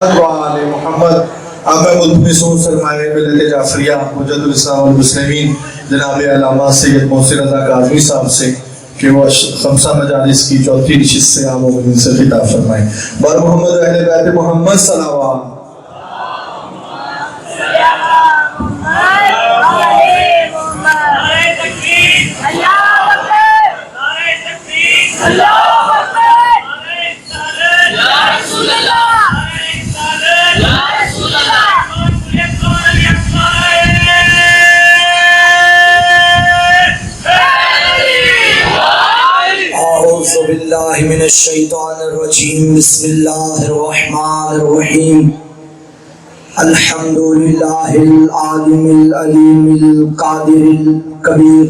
وعلى محمد اما مدنسون سرمایہ ملت جعفریہ مجد الاسلام والمسلمین جناب علامہ سید محسن رضا کاظمی صاحب سے کہ وہ خمسہ مجالس کی چوتھی نشست سے عام مومنین سے خطاب فرمائیں۔ بر محمد اہل بیت محمد صلوات۔ أعوذ بالله من الشيطان الرجيم بسم الله الرحمن الرحيم الحمد لله العالم العليم القادر الكبير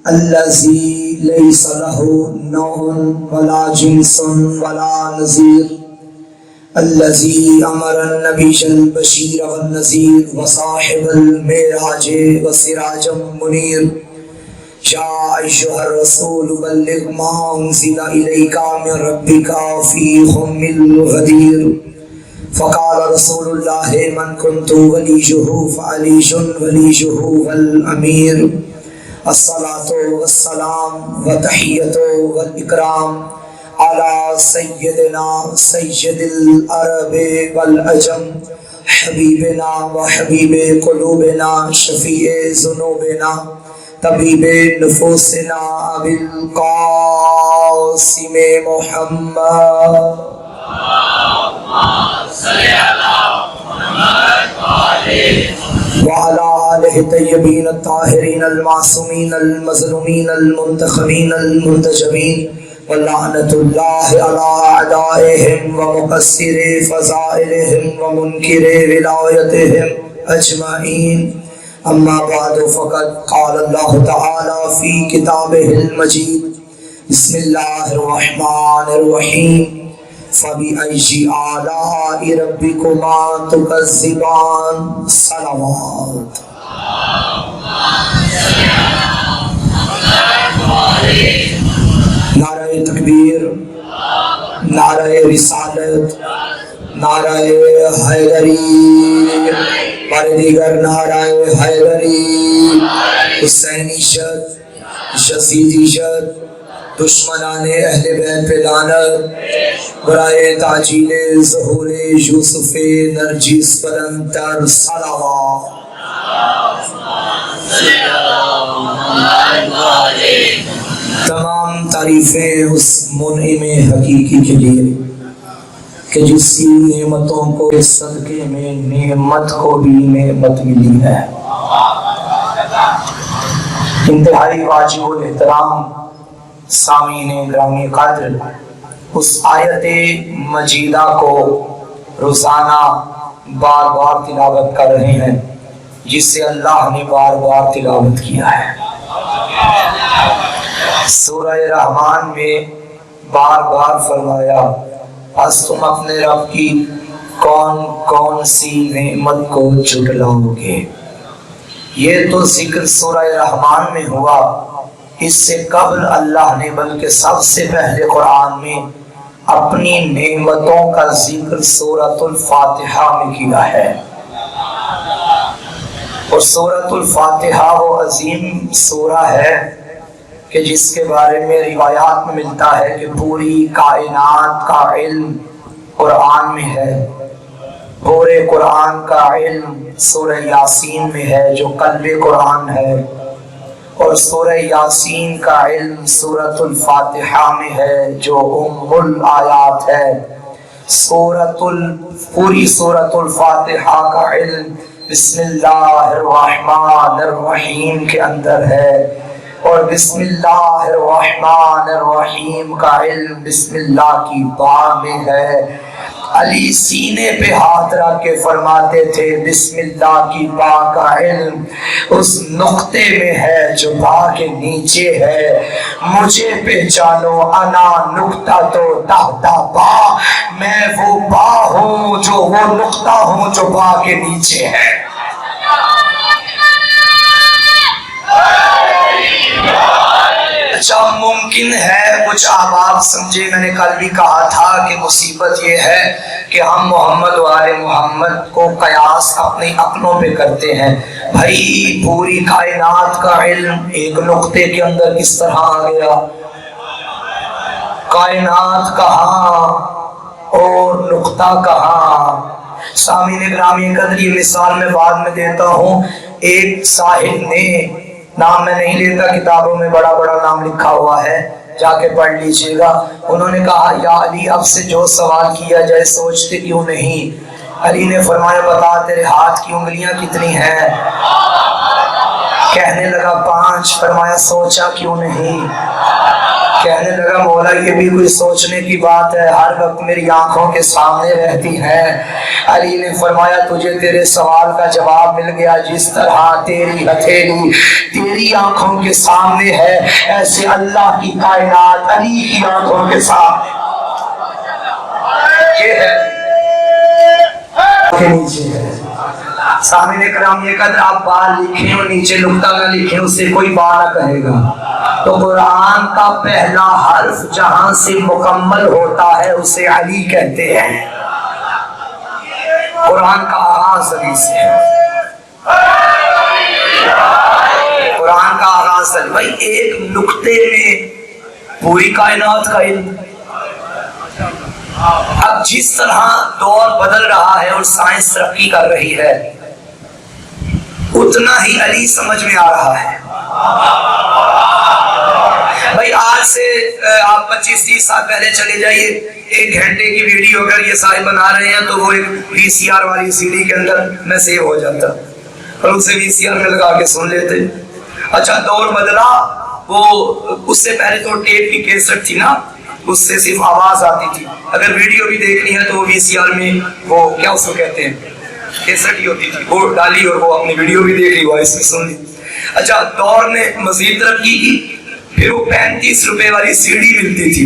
الذي ليس له نوع ولا جنس ولا نظير الذي أمر النبي البشير والنذير وصاحب المعراج وسراج منير يا أيها الرسول بلغ ما أنزل إليك من ربك في خم الغدير فقال رسول الله من كنت وليه فعلي وليه والأمير الصلاة والسلام وتحية والإكرام على سيدنا سيد العرب والعجم حبيبنا وحبيب قلوبنا شفيع ذنوبنا طبیب نفوسنا ابی القاسم محمد وعلى آلہ طیبین الطاہرین المعصومین المظلومین المنتخبین المنتجبین ولعنت اللہ علی اعدائهم ومقصر فضائلهم ومنکر ولایتهم اجمعین اما بعد فقد قال الله تعالى في كتابه المجيد بسم الله الرحمن الرحيم فبأي آلاء ربكما تكذبان صلوات نعرہ تکبیر، نعرہ رسالت، نعرہ حیدری، بارے دیگر نعرہ حیدری، حسینی شد، شزیدی شد، دشمنان اہل بیت پہ لعنت، برائے تعجیل ظہور یوسف نرجس بلندتر صلوات۔ تمام تعریفیں اس منعم حقیقی کے لیے کہ جس کی نعمتوں کو صدقے میں نعمت کو بھی نعمت ملی ہے۔ انتہائی واجب الاحترام سامعین گرامی قدر، اس آیت مجیدہ کو روزانہ بار بار تلاوت کر رہے ہیں جسے اللہ نے بار بار تلاوت کیا ہے۔ سورہ رحمان میں بار بار فرمایا پس تم اپنے رب کی کون کون سی نعمت کو جھٹلاؤ گے۔ یہ تو ذکر سورہ رحمان میں ہوا، اس سے قبل اللہ نے بلکہ سب سے پہلے قرآن میں اپنی نعمتوں کا ذکر سورۃ الفاتحہ میں کیا ہے، اور سورۃ الفاتحہ وہ عظیم سورہ ہے کہ جس کے بارے میں روایات میں ملتا ہے کہ پوری کائنات کا علم قرآن میں ہے۔ پورے قرآن کا علم سورہ یاسین میں ہے جو قلب قرآن ہے، اور سورہ یاسین کا علم سورۃ الفاتحہ میں ہے جو ام الآیات ہے۔ پوری سورۃ الفاتحہ کا علم بسم اللہ الرحمن الرحیم کے اندر ہے، اور بسم اللہ الرحمن الرحیم کا علم بسم اللہ کی با میں ہے۔ علی سینے پہ ہاتھ رکھ کے فرماتے تھے بسم اللہ کی با کا علم اس نقطے میں ہے جو با کے نیچے ہے۔ مجھے پہچانو انا نقطہ تو تحت با، میں وہ با ہوں جو وہ نقطہ ہوں جو با کے نیچے ہے۔ اچھا ممکن ہے کچھ آپ سمجھے، میں نے کل بھی کہا تھا کہ مصیبت یہ ہے کہ ہم محمد والے محمد کو قیاس اپنی عقلوں پہ کرتے ہیں۔ بھائی پوری کائنات کا علم ایک نقطے کے اندر کس طرح آ گیا؟ کائنات کہاں اور نقطہ کہاں؟ سامعین گرامی قدر یہ مثال میں بعد میں دیتا ہوں۔ ایک صاحب نے، نام میں نہیں لیتا، کتابوں میں بڑا بڑا نام لکھا ہوا ہے، جا کے پڑھ لیجئے گا۔ انہوں نے کہا یا علی اب سے جو سوال کیا جائے سوچتے کیوں نہیں؟ علی نے فرمایا بتا تیرے ہاتھ کی انگلیاں کتنی ہیں؟ کہنے لگا 5۔ فرمایا سوچا کیوں نہیں؟ کہنے لگا مولا یہ بھی کوئی سوچنے کی بات ہے، ہر وقت میری آنکھوں کے سامنے رہتی ہے۔ علی نے فرمایا تجھے تیرے سوال کا جواب مل گیا، جس طرح تیری ہتھیلی تیری آنکھوں کے سامنے ہے ایسے اللہ کی کائنات علی کی آنکھوں کے سامنے یہ ہے کے نیچے ہے۔ سامنے کرام یہ قدر آپ بار لکھیں اور نیچے نقطہ نہ لکھیں، اس سے کوئی بار نہ کہے گا۔ تو قرآن کا پہلا حرف جہاں سے مکمل ہوتا ہے اسے علی کہتے ہیں۔ قرآن کا آغاز علی سے ہے، قرآن کا آغاز علی۔ بھائی ایک نقطے میں پوری کائنات کا علم۔ اب جس طرح دور بدل رہا ہے اور سائنس ترقی کر رہی ہے اتنا ہی علی سمجھ میں آ رہا ہے۔ بھائی آج سے آپ 25-30 سال پہلے چلے جائیے، 1 گھنٹے کی ویڈیو اگر یہ صاحب بنا رہے ہیں تو وہ ایک VCR والی CD کے اندر میں سیو ہو جاتا اور اسے VCR میں لگا کے سن لیتے۔ اچھا دور بدلا، وہ اس سے پہلے تو ٹیپ کی کیسٹ تھی نا، اس سے صرف آواز آتی تھی، اگر ویڈیو بھی دیکھنی ہے تو وہ VCR میں وہ کیا اس کو کہتے ہیں کیسٹ ہی ہوتی تھی، وہ ڈالی اور وہ اپنی ویڈیو بھی دیکھ لی، وائس بھی سن لی۔ اچھا دور نے مزید ترقی کی، پھر وہ 35 روپے والی CD ملتی تھی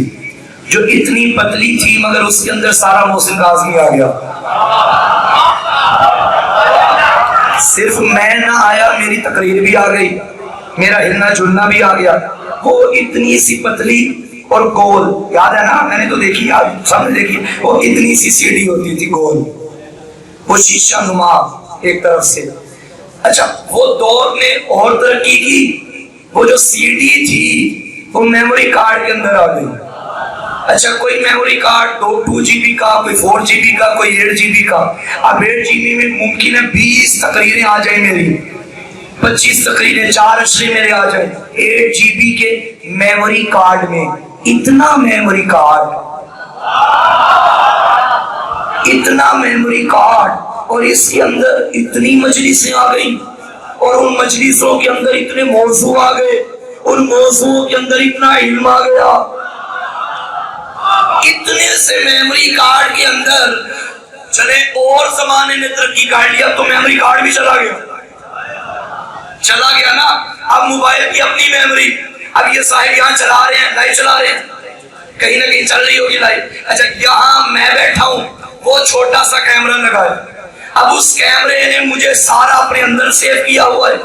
جو اتنی پتلی تھی مگر اس کے اندر سارا محسن کاظمی آ گیا۔ صرف میں نہ آیا، میری تقریر بھی آ گئی، میرا ہلنا جلنا بھی آ گیا۔ وہ اتنی سی پتلی اور گول، یاد ہے نا، میں نے تو دیکھی، آپ سامنے دیکھی، وہ اتنی سی CD ہوتی تھی گول، وہ شیشہ نما ایک طرف سے۔ اچھا وہ دور نے اور ترقی کی، وہ جو CD تھی وہ میموری کارڈ کے اندر آ گئی۔ اچھا کوئی میموری کارڈ 2 GB کا، کوئی 4 GB کا، کوئی 8 GB کا۔ اب 8 GB میں ممکن ہے 20 تقریریں آ جائیں میری، 25 تقریریں، 4 اشرے میرے آ جائیں 8 GB کے میموری کارڈ میں۔ اتنا میموری کارڈ، اتنا میموری کارڈ، اور اس کے اندر اتنی مجلسیں آ گئی، اور ان مجلسوں کے اندر اتنے موضوع آ گئے، ان موضوعوں کے اندر اتنا علم آ گیا۔ اتنے سے میموری کارڈ کے اندر چلے اور زمانے نے ترقی کر لیا تو میموری کارڈ بھی چلا گیا نا۔ اب موبائل کی اپنی میموری، اب یہ صاحب یہاں چلا رہے ہیں، لائیو چلا رہے ہیں، کہیں نہ کہیں چل رہی ہوگی لائیو۔ اچھا یہاں میں بیٹھا ہوں، وہ چھوٹا سا کیمرہ لگا ہے، اب اس کیمرے نے مجھے سارا اپنے اندر سیو کیا ہوا ہے،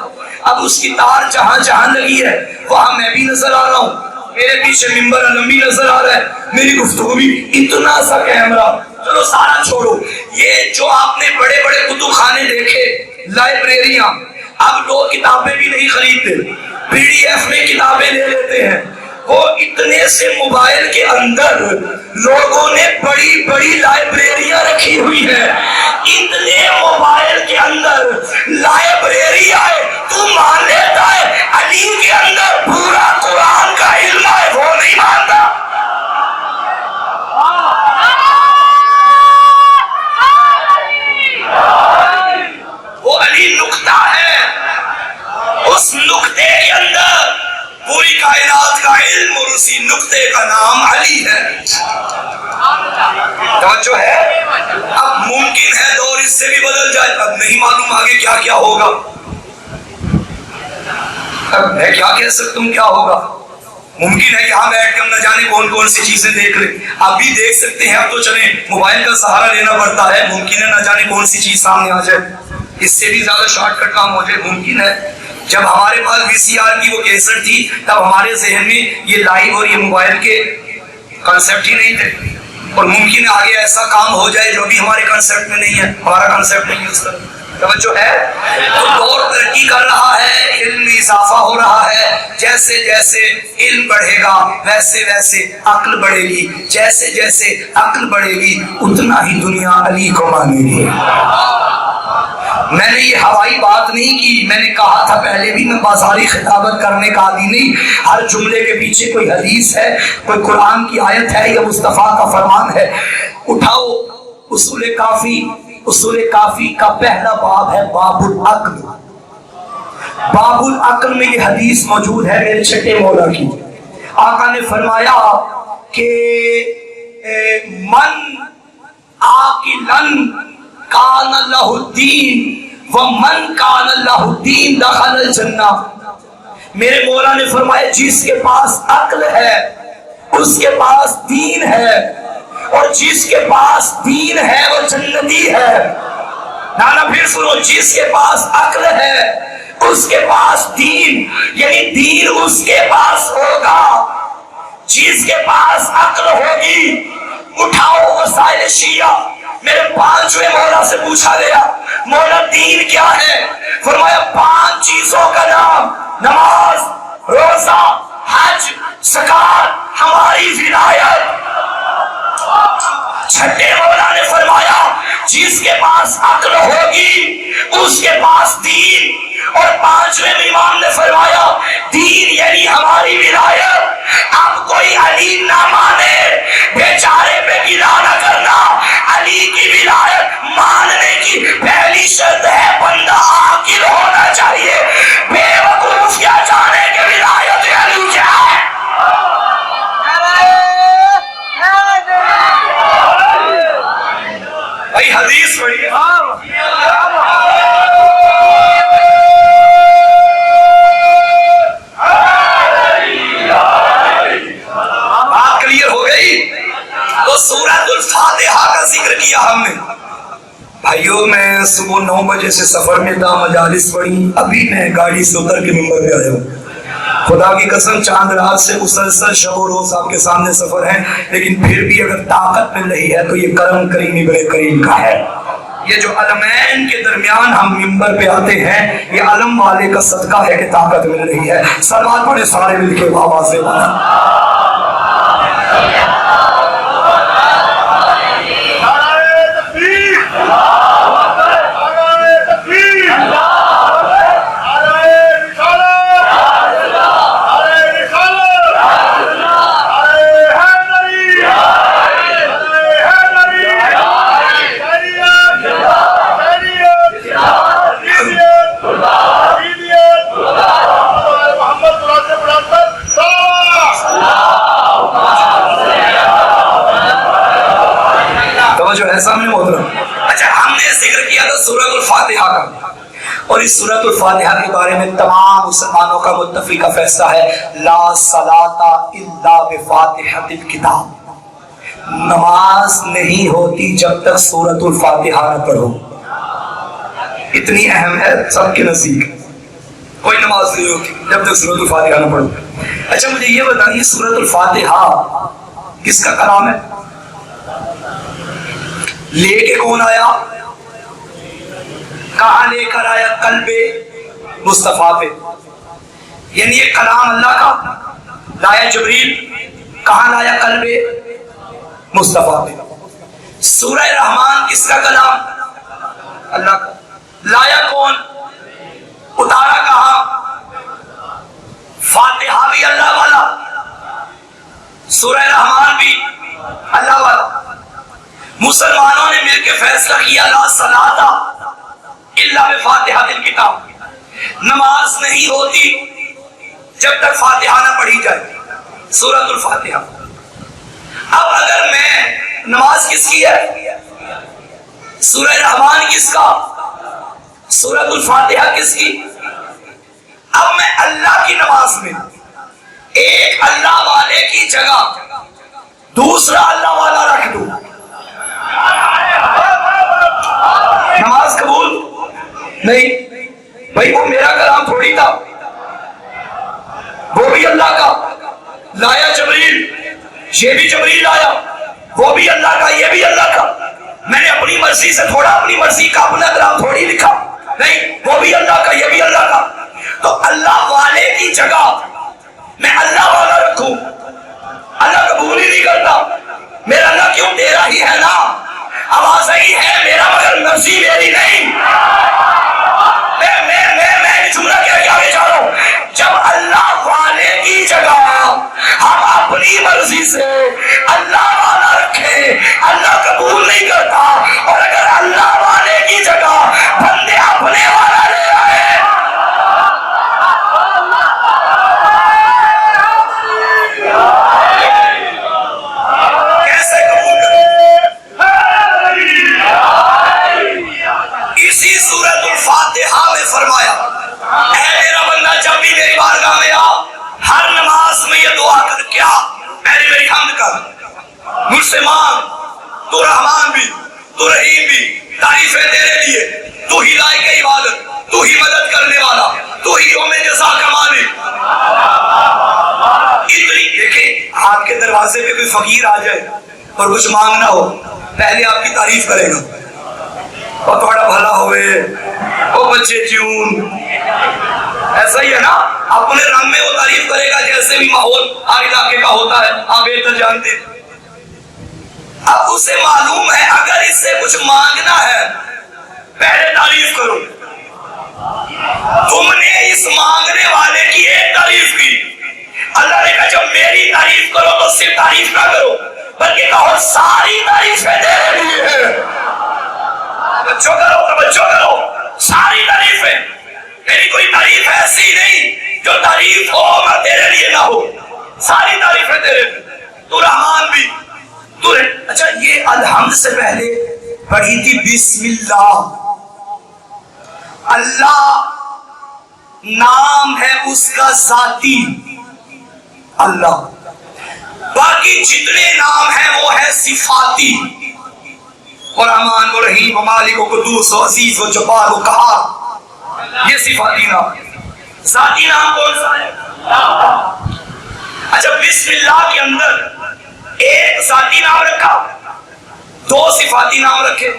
اب اس کی تار جہاں جہاں لگی ہے وہاں میں بھی نظر آ رہا ہوں، میرے پیچھے ممبر علم بھی نظر آ رہا ہے، میری گفتگو بھی۔ اتنا سا کیمرہ، چلو سارا چھوڑو، یہ جو آپ نے بڑے بڑے کتب خانے دیکھے، لائبریریاں، اب لوگ کتابیں بھی نہیں خریدتے، PDF میں کتابیں لے لیتے ہیں۔ وہ اتنے سے موبائل کے اندر لوگوں نے بڑی بڑی لائبریریاں رکھی ہوئی ہیں، اتنے موبائل کے اندر لائبریری ہے، تو مان لیتا ہے علی کے اندر پورا قرآن کا علم ہے، وہ نہیں مانتا۔ وہ علی نقطہ ہے، اس نقطے کے اندر پوری کائنات کا علم، اور اسی نقطے کا نام علی ہے۔ توجہ ہے؟ اب ممکن ہے دور اس سے بھی بدل جائے، اب نہیں معلوم آگے کیا کیا ہوگا، اب میں کیا کہہ سکتا ہوں کیا ہوگا۔ ممکن ہے یہاں بیٹھ کے ہم نہ جانے کون کون سی چیزیں دیکھ لیں، آپ بھی دیکھ سکتے ہیں، اب تو چلیں موبائل کا سہارا لینا پڑتا ہے، ممکن ہے نہ جانے کون سی چیز سامنے آ جائے، اس سے بھی زیادہ شارٹ کٹ کام ہو جائے، ممکن ہے۔ جب ہمارے پاس VCR کی وہ کیسٹ تھی تب ہمارے ذہن میں یہ لائیو اور یہ موبائل کے کنسیپٹ ہی نہیں تھے، اور ممکن ہے آگے ایسا کام ہو جائے جو بھی ہمارے کنسیپٹ میں نہیں ہے، ہمارا کنسیپٹ نہیں ہے اس کا، توجہ ہے؟ تو دور ترقی کر رہا ہے، علم میں اضافہ ہو رہا ہے، جیسے جیسے علم بڑھے گا ویسے ویسے عقل بڑھے گی، جیسے جیسے عقل بڑھے گی اتنا ہی دنیا علی کو مانے گی۔ میں نے یہ ہوائی بات نہیں کی، میں نے کہا تھا پہلے بھی، میں بازاری خطابت کرنے کا عادی نہیں، ہر جملے کے پیچھے کوئی حدیث ہے، کوئی قرآن کی آیت ہے یا مصطفیٰ کا فرمان ہے۔ اٹھاؤ اصول کافی کا پہلا باب ہے باب العقل۔ باب العقل میں یہ حدیث موجود ہے میرے چھٹے مولا کی۔ آقا نے فرمایا کہ من عاقلن کان لہ الدین ومن کان لہ الدین دخل الجنہ۔ میرے مولا نے فرمایا جس کے پاس عقل ہے اس کے پاس دین ہے، اور جس کے پاس دین ہے وہ جنتی ہے۔ نانا پھر سنو، جس کے پاس عقل ہے اس کے پاس دین، یعنی دین اس کے پاس ہوگا، جس کے پاس عقل ہوگی۔ اٹھاؤ وسائل شیعہ، میرے پانچویں مولا سے پوچھا گیا مولا دین کیا ہے؟ فرمایا 5 چیزوں کا نام، نماز، روزہ، حج، زکات، ہماری ولایت۔ چھٹے مولا نے فرمایا جس کے پاس عقل ہوگی اس کے پاس دین، اور 5ویں امام نے فرمایا دین یعنی ہماری ولایت۔ اب کوئی علی نہ مانے بیچارے پہ گلا نہ کرنا، علی کی ولایت ماننے کی پہلی شرط ہے بندہ عاقل ہونا چاہیے۔ بے وقوف کیا جانے کہ ولایت علی کیا ہے؟ بھائی حدیث پڑھیے۔ بات کلیئر ہو گئی؟ تو سورۃ الفاتحہ کا ذکر کیا ہم نے۔ بھائیوں میں صبح 9 بجے سے سفر میں تھا، مجالس پڑھی، ابھی میں گاڑی سے اتر کے ممبر پہ آیا ہوں۔ خدا کی قسم چاند رات سے مسلسل شب و روز آپ کے سامنے سفر ہے، لیکن پھر بھی اگر طاقت مل رہی ہے تو یہ کرم کریمی بڑے کریم کا ہے۔ یہ جو علمین کے درمیان ہم ممبر پہ آتے ہیں یہ علم والے کا صدقہ ہے کہ طاقت مل رہی ہے۔ سلوات پڑھے سارے مل کے آواز سے اور اس سورۃ الفاتحہ کے بارے میں تمام مسلمانوں کا متفقہ فیصلہ ہے لا صلاۃ الا بفاتحۃ الکتاب۔ نماز نہیں ہوتی جب تک سورۃ الفاتحہ نہ پڑھو۔ اتنی اہم ہے سب کے نزدیک، کوئی نماز نہیں ہوتی جب تک سورۃ الفاتحہ نہ پڑھو۔ اچھا مجھے یہ بتائیے سورۃ الفاتحہ کس کا کلام ہے؟ لے کے کون آیا؟ کہاں لے کر آیا؟ قلب مصطفیٰ پہ، یعنی یہ کلام اللہ کا لایا جبریل، کہاں لایا؟ قلب مصطفیٰ پہ۔ سورہ رحمان کس کا کلام؟ اللہ کا، لایا کون؟ اتارا کہاں؟ فاتحہ بھی اللہ والا، سورہ رحمان بھی اللہ والا۔ مسلمانوں نے مل کے فیصلہ کیا لا صلاۃ الا بفاتحۃ الکتاب، نماز نہیں ہوتی جب تک فاتحہ نہ پڑھی جائے، سورۃ الفاتحہ۔ اب اگر میں نماز کس کی ہے؟ سورہ رحمان کس کا؟ سورۃ الفاتحہ کس کی؟ اب میں اللہ کی نماز میں ایک اللہ والے کی جگہ دوسرا اللہ والا رکھ دوں، نماز قبول نہیں؟ بھائی وہ میرا کلام تھوڑا تھوڑی تھا، وہ بھی اللہ کا لایا جبریل، یہ بھی جبریل آیا، وہ بھی اللہ کا یہ بھی اللہ کا. میں نے اپنی مرضی سے تھوڑا اپنی مرضی کا اپنا کلام تھوڑی لکھا، نہیں، وہ بھی اللہ کا یہ بھی اللہ کا. تو اللہ والے کی جگہ میں اللہ والا رکھوں، اللہ قبول ہی نہیں کرتا. میرا اللہ کیوں؟ تیرا ہی ہے نا، آواز ہی ہے میرا مگر مرضی میری نہیں. میں جملہ کیا آگے جا رہا ہوں. جب اللہ والے کی جگہ ہم اپنی مرضی سے اللہ والا رکھیں، اللہ قبول نہیں کرتا. اور اگر اللہ والے کی جگہ بندے اپنے والا لے آئے، کیسے قبول کریں؟ اسی سورۃ الفاتحہ میں فرمایا، اے میرا بندہ جب بھی میری بارگاہ میں آ، ہر نماز میں یہ دعا کر. کیا؟ میری حمد کر، مجھ سے مانگ. تو رحمان بھی، تو رحیم بھی، تعریفیں تیرے لیے. تو ہی لائق عبادت، تو ہی مدد کرنے والا، تو ہی یوم جزا کا مالک. اتنی دیکھیں، آپ کے دروازے پہ کوئی فقیر آ جائے اور کچھ مانگنا ہو، پہلے آپ کی تعریف کرے گا، اور تھوڑا بھلا ہوئے، وہ بچے چون. ایسا ہی ہے نا، اپنے رنگ میں وہ تعریف کرے گا جیسے بھی ماحول ہر علاقے کا ہوتا ہے، آپ بہتر جانتے ہیں. اب اسے معلوم ہے اگر اس سے کچھ مانگنا ہے پہلے تعریف کرو. تم نے اس مانگنے والے کی ایک تعریف کی، اللہ نے کہا جب میری تعریف کرو تو صرف تعریف نہ کرو بلکہ کہو ساری تعریفیں تیرے لیے ہیں. توجہ کرو، توجہ کرو، ساری تعریفیں. میری کوئی تعریف ایسی نہیں جو تعریف ہو مگر تیرے لیے نہ ہو، ساری تعریفیں تیرے لیے. تو رحمان بھی، تو اچھا یہ الحمد سے پہلے پڑھی تھی بسم اللہ. اللہ نام ہے اس کا ذاتی اللہ، باقی جتنے نام ہیں وہ ہے صفاتی. اور رحمان و رحیم و مالک و قدوس و عزیز و جبار و قہار، یہ صفاتی نام. ذاتی نام کون سا ہے؟ اچھا بسم اللہ کے اندر ایک ذاتی نام رکھا، دو صفاتی نام رکھے،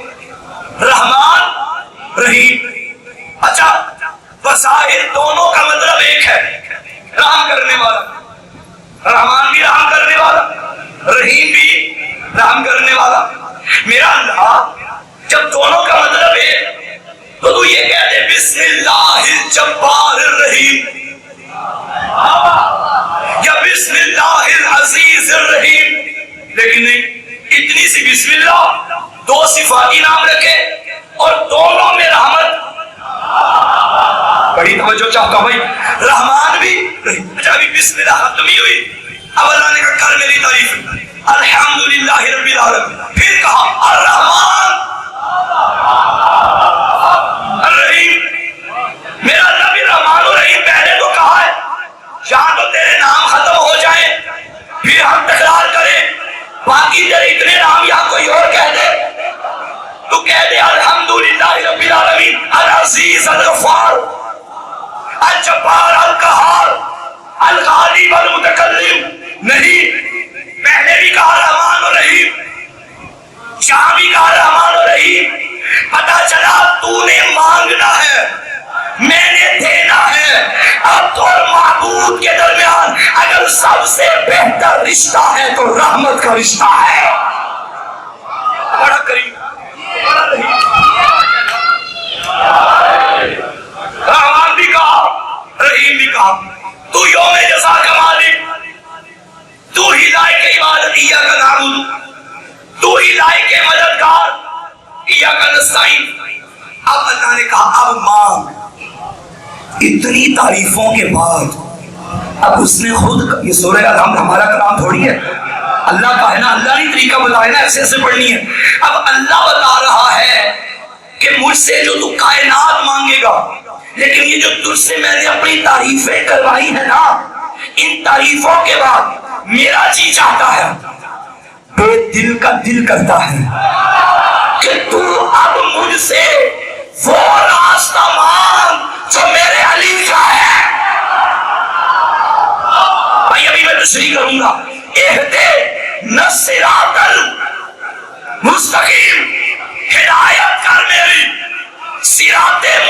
رحمان رحیم. اچھا بظاہر دونوں کا مطلب ایک ہے، رحم کرنے والا. رحمان بھی رحم کرنے والا، رحیم بھی رحم کرنے والا. میرا اللہ جب دونوں کا مطلب ہے تو یہ کہتے بسم اللہ الجبار الرحیم یا بسم اللہ العزیز الرحیم. لیکن نہیں، اتنی سی بسم اللہ، دو صفاتی نام رکھے اور دونوں میں رحمت. بڑی توجہ چاہتا ہوں بھائی، رحمان بھی رحیم. اچھا ابھی بسم اللہ ختم ہی ہوئی، اب اللہ نے کہا کر میری تعریف، الحمدللہ رب العالمین. پھر کہا الرحمن الرحیم. میرا اللہ بھی رحمان الرحیم پہلے تو کہا ہے، جہاں تو تیرے نام ختم ہو جائیں پھر ہم تکرار کریں، باقی تیرے اتنے نام یا کوئی اور کہہ دے تو کہہ دے الحمدللہ رب العالمین، العزیز الغفار الجبار القہار الغالب المتکلم. نہیں، پہلے بھی کہا رحمان و رحیم، جہاں بھی کہا رحمان و رحیم. پتا چلا تو نے مانگنا ہے، میں نے دینا ہے. اب تو اور معبود کے درمیان اگر سب سے بہتر رشتہ ہے تو رحمت کا رشتہ ہے. بڑا کریم، بڑا رحیم. رحمان بھی کہا، رحیم بھی کہا. تو یوم جزا کا مالک، تو ہی لائق عبادت ایاک نعبد، تو ہی لائق مددگار ایاک نستعین. اب اللہ نے کہا اب مانگ. اتنی تعریفوں کے بعد اب اس نے خود، یہ سورہ الحمد ہمارا کلام تھوڑی ہے، اللہ کا ہے نا، اللہ نے طریقہ بتایا نا ایسے ایسے پڑھنی ہے. اب اللہ بتا رہا ہے کہ مجھ سے جو تو کائنات مانگے گا، لیکن یہ جو تجھ سے میں نے اپنی تعریفیں کروائی ہے نا، ان تعریفوں کے بعد میرا جی چاہتا ہے، بے دل کا دل کرتا ہے کہ تو اب مجھ سے وہ راستہ مانگ جو میرے علی کا ہے.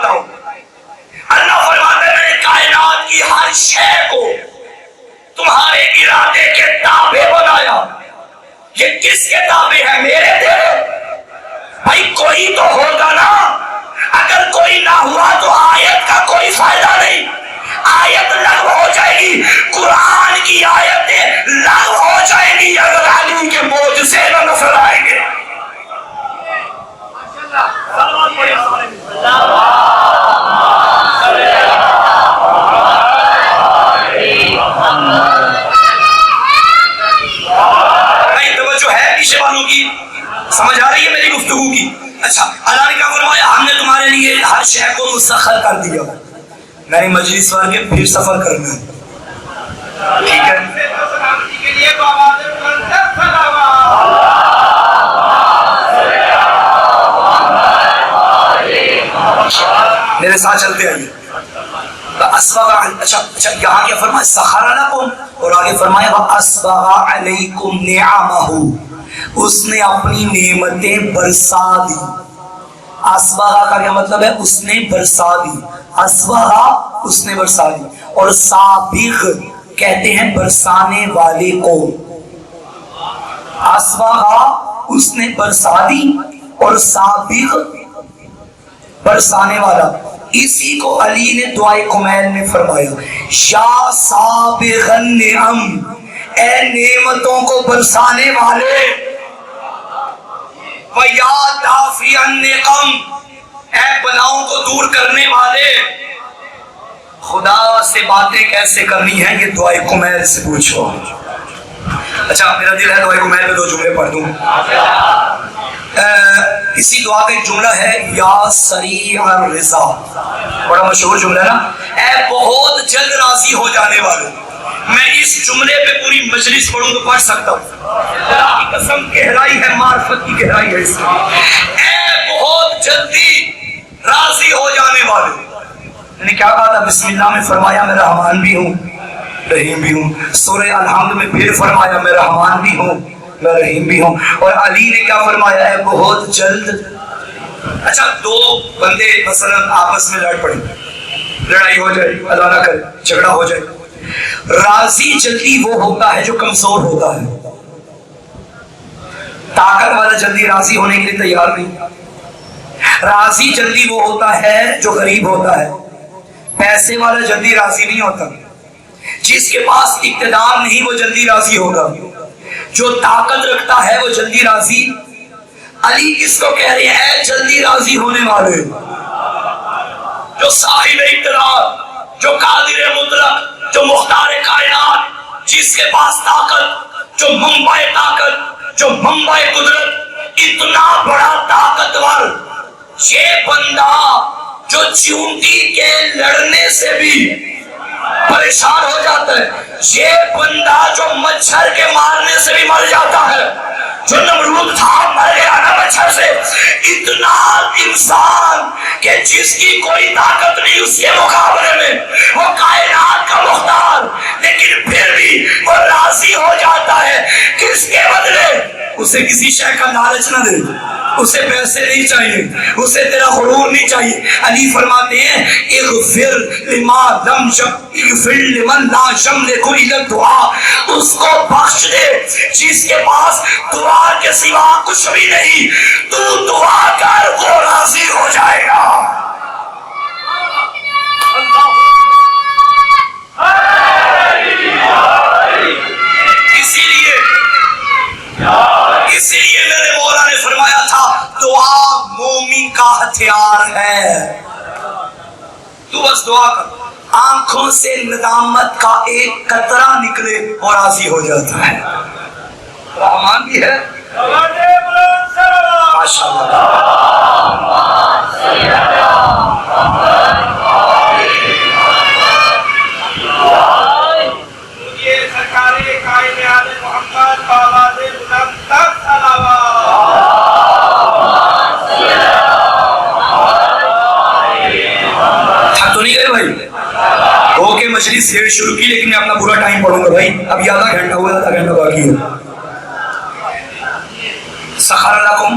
بتاؤں؟ اللہ فرماتا ہے میں نے کائنات کی ہر شے کو تمہارے ارادے کے تابع بنایا. یہ کس کے تابع ہے؟ میرے تیرے. بھائی کوئی تو ہوگا نا. اگر کوئی نہ ہوا تو آیت کا کوئی فائدہ نہیں. آیت لغو ہو جائے گی. قرآن کی آیتیں لغو ہو جائیں گی اگر علی کے معجزے نہ نظر آئیں گے. توجہ ہے پیچھے والوں کی؟ سمجھ آ رہی ہے میری گفتگو کی؟ اچھا اللہ نے کیا فرمایا؟ ہم نے تمہارے لیے ہر شے کو مسخر کر دیا. میں نے مجلس وار کے پھر سفر کرنا ہے. ٹھیک ہے میرے ساتھ چلتے آئیے. اچھا یہاں کیا فرمایا؟ سخر لکم، اور آگے فرمایا وَأَسْبَغَ عَلَيْكُمْ نِعَمَهُ، اس نے اپنی نعمتیں برسا دی. اسبغا کا کیا مطلب ہے؟ اس نے برسا دی. اسبغا اس نے برسا دی. اور سابغ کہتے ہیں برسانے والے کو. اسبغا اس نے برسا دی اور سابغ برسانے والا. اسی کو علی نے دعائے کمیل میں فرمایا یا سابغ النعم، اے نعمتوں کو برسانے والے، وَيَا دَافِعَ النِّقَمْ، اے بلاؤں کو دور کرنے والے. خدا سے باتیں کیسے کرنی ہیں یہ دعائے کمیل سے پوچھو. اچھا میرا دل ہے دعائے کمیل میں 2 جملے پڑھ دوں. اسی دعا کا ایک جملہ ہے یا سریع الرضا، بڑا مشہور جملہ ہے نا، اے بہت جلد راضی ہو جانے والے. میں اس جملے پہ پوری مجلس پڑھوں تو پڑھ سکتا ہوں. اللہ کی قسم گہرائی ہے، معرفت کی گہرائی ہے اس میں. اے بہت جلدی راضی ہو جانے والے. میں نے کیا کہا تھا؟ بسم اللہ میں فرمایا میں رحمان بھی ہوں رحیم بھی ہوں. سورہ الحمد میں پھر فرمایا میں رحمان بھی ہوں میں رحیم بھی ہوں. اور علی نے کیا فرمایا ہے؟ بہت جلد. اچھا 2 بندے مثلا آپس میں لڑ پڑے، لڑائی ہو جائے، اللہ نہ کرے جھگڑا ہو جائے. راضی جلدی وہ ہوتا ہے جو کمزور ہوتا ہے. طاقت والا جلدی راضی ہونے کے لیے تیار نہیں. راضی جلدی وہ ہوتا ہے جو غریب ہوتا ہے. پیسے والا جلدی راضی نہیں ہوتا. جس کے پاس اقتدار نہیں وہ جلدی راضی ہوگا. جو طاقت رکھتا ہے وہ جلدی راضی. علی کس کو کہہ رہے ہیں؟ جلدی راضی ہونے والے، جو صاحب اقتدار، جو قادر مطلق، جو مختار کائنات، جس کے پاس طاقت، جو منبع طاقت، جو منبع قدرت، اتنا بڑا طاقتور. یہ بندہ جو چیونٹی کے لڑنے سے بھی پریشان ہو جاتا ہے، یہ بندہ جو مچھر کے مارنے سے بھی مر جاتا ہے، جو نمرود تھا مر گیا نا مچھر سے، اتنا انسان کہ جس کی کوئی طاقت نہیں اس کے مقابلے میں، وہ کائنات کا مختار، لیکن پھر بھی وہ راضی ہو جاتا ہے. کس کے بدلے؟ اسے کسی شے کا لالچ نہ دے، اسے پیسے نہیں چاہیے، اسے تیرا غرور نہیں چاہیے. علی فرماتے ہیں اغفر لمن لا یملک الا الدعاء، اس کو بخش دے جس کے پاس دعا کے سوا کچھ بھی نہیں. تو دعا کر وہ راضی ہو جائے گا. اسی لیے میرے مولا نے فرمایا تھا دعا مومن کا ہتھیار ہے. تو بس دعا کر، آنکھوں سے ندامت کا ایک قطرہ نکلے اور راضی ہو جاتا ہے. رحمان بھی ہے ماشاءاللہ. تو نہیں گئے بھائی؟ اوکے مجلس دیر شروع کی لیکن میں اپنا پورا ٹائم پڑھوں گا بھائی. ابھی آدھا گھنٹہ ہوا، آدھا گھنٹہ باقی ہے. سخر لکم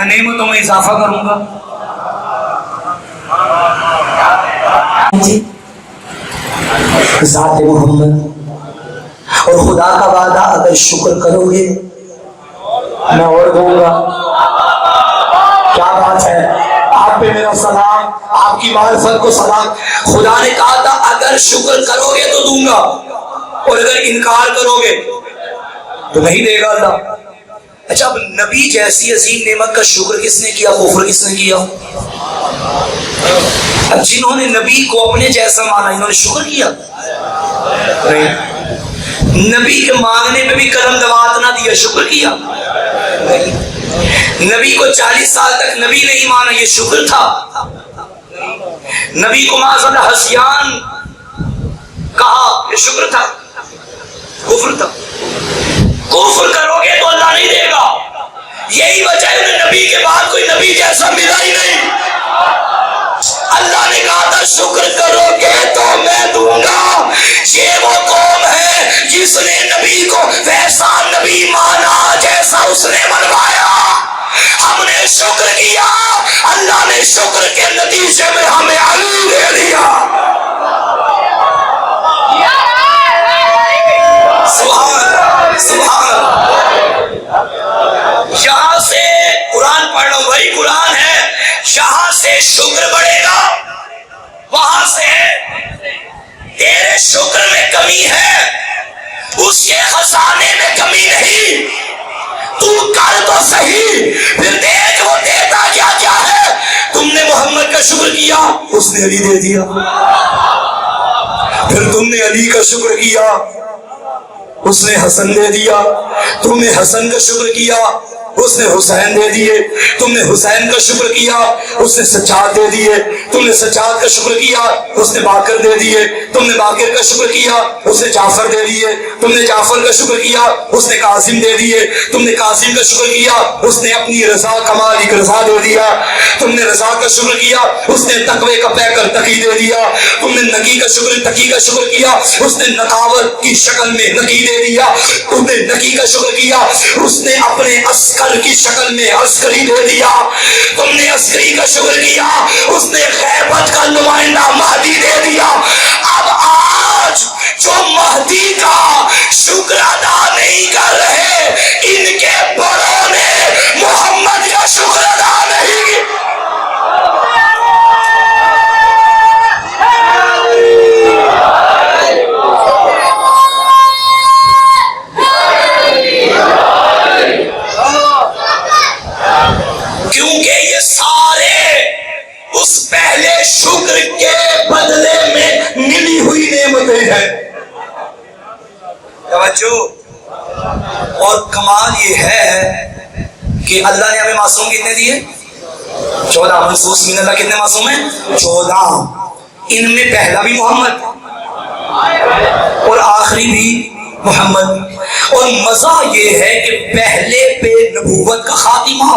میں نعمتوں میں اضافہ کروں گا. ذات محمد اور خدا کا وعدہ اگر شکر کرو گے میں اور دوں گا. کیا بات ہے. آپ پہ میرا سلام, آپ کی معرفت کو سلام. خدا نے کہا تھا اگر شکر کرو گے تو دوں گا, اور اگر انکار کرو گے تو نہیں دے گا اللہ. اچھا, اب نبی جیسی عظیم نعمت کا شکر کس نے کیا, کفر کس نے کیا؟ اب جنہوں نے نبی کو اپنے جیسا مانا انہوں نے شکر کیا نہیں. نبی کے مانگنے پہ بھی قلم دبات نہ دیا, شکر کیا نہیں. نبی کو 40 سال تک نبی نہیں مانا, یہ شکر تھا. نبی کو معاذ اللہ ہسیان کہا, یہ شکر تھا کفر تھا. کفر کرو گے تو اللہ نہیں دے گا. یہی وجہ ہے انہیں نبی کے بعد کوئی نبی جیسا ملا ہی نہیں. اللہ نے کہا تھا شکر کرو گے تو میں دوں گا. یہ وہ قوم ہے جس نے نبی کو ویسا نبی مانا جیسا اس نے منوایا. ہم نے شکر کیا, اللہ نے شکر کے نتیجے میں ہمیں علی دے دیا. سبحان سبحان. یہاں سے قرآن پڑھ لو, وہی قرآن ہے. یہاں سے شکر بڑھے گا, وہاں سے تیرے شکر میں کمی ہے, اس کے خزانے میں کمی نہیں. تو کر تو صحیح, پھر دیکھ وہ دیتا کیا کیا ہے. تم نے محمد کا شکر کیا, اس نے علی دے دیا. پھر تم نے علی کا شکر کیا, اس نے حسن دے دیا. تم نے حسن کا شکر کیا, اس نے حسین دے دیے. تم نے حسین کا شکر کیا, اس نے سجاد دے دیے. تم نے سجاد کا شکر کیا, اس نے باقر دے دیے. تم نے باقر کا شکر کیا, اس نے جعفر دے دیے. تم نے جعفر کا شکر کیا, اس نے قاسم دے دیے. تم نے قاسم کا شکر کیا, اس نے اپنی رضا کمال ایک رضا دے دیا. تم نے رضا کا شکر کیا, اس نے تقوی کا پیکر تقی دے دیا. تم نے نقی کا شکر کیا, اس نے نقاوت کی شکل میں نقی دے دیا. تم نے نقی کا شکر کیا, اس نے اپنے عسکر کی شکل میں عسکری دے دیا. تم نے عسکری کا شکر کیا, اس نے غیبت کا نمائندہ مہدی دے دیا. اب آج جو مہدی کا شکر ادا نہیں کر رہے, ان کے بڑوں نے محمد کا شکر ادا نہیں کیا. کیونکہ یہ سارے اس پہلے شکر کے بدلے میں ملی ہوئی نعمتیں ہیں. توجہ. اور کمال یہ ہے کہ اللہ نے ہمیں معصوم کتنے دیے, 14. منصوص من اللہ کتنے معصوم ہیں, 14. ان میں پہلا بھی محمد اور آخری بھی محمد. اور مزہ یہ ہے کہ پہلے پہ نبوت کا خاتمہ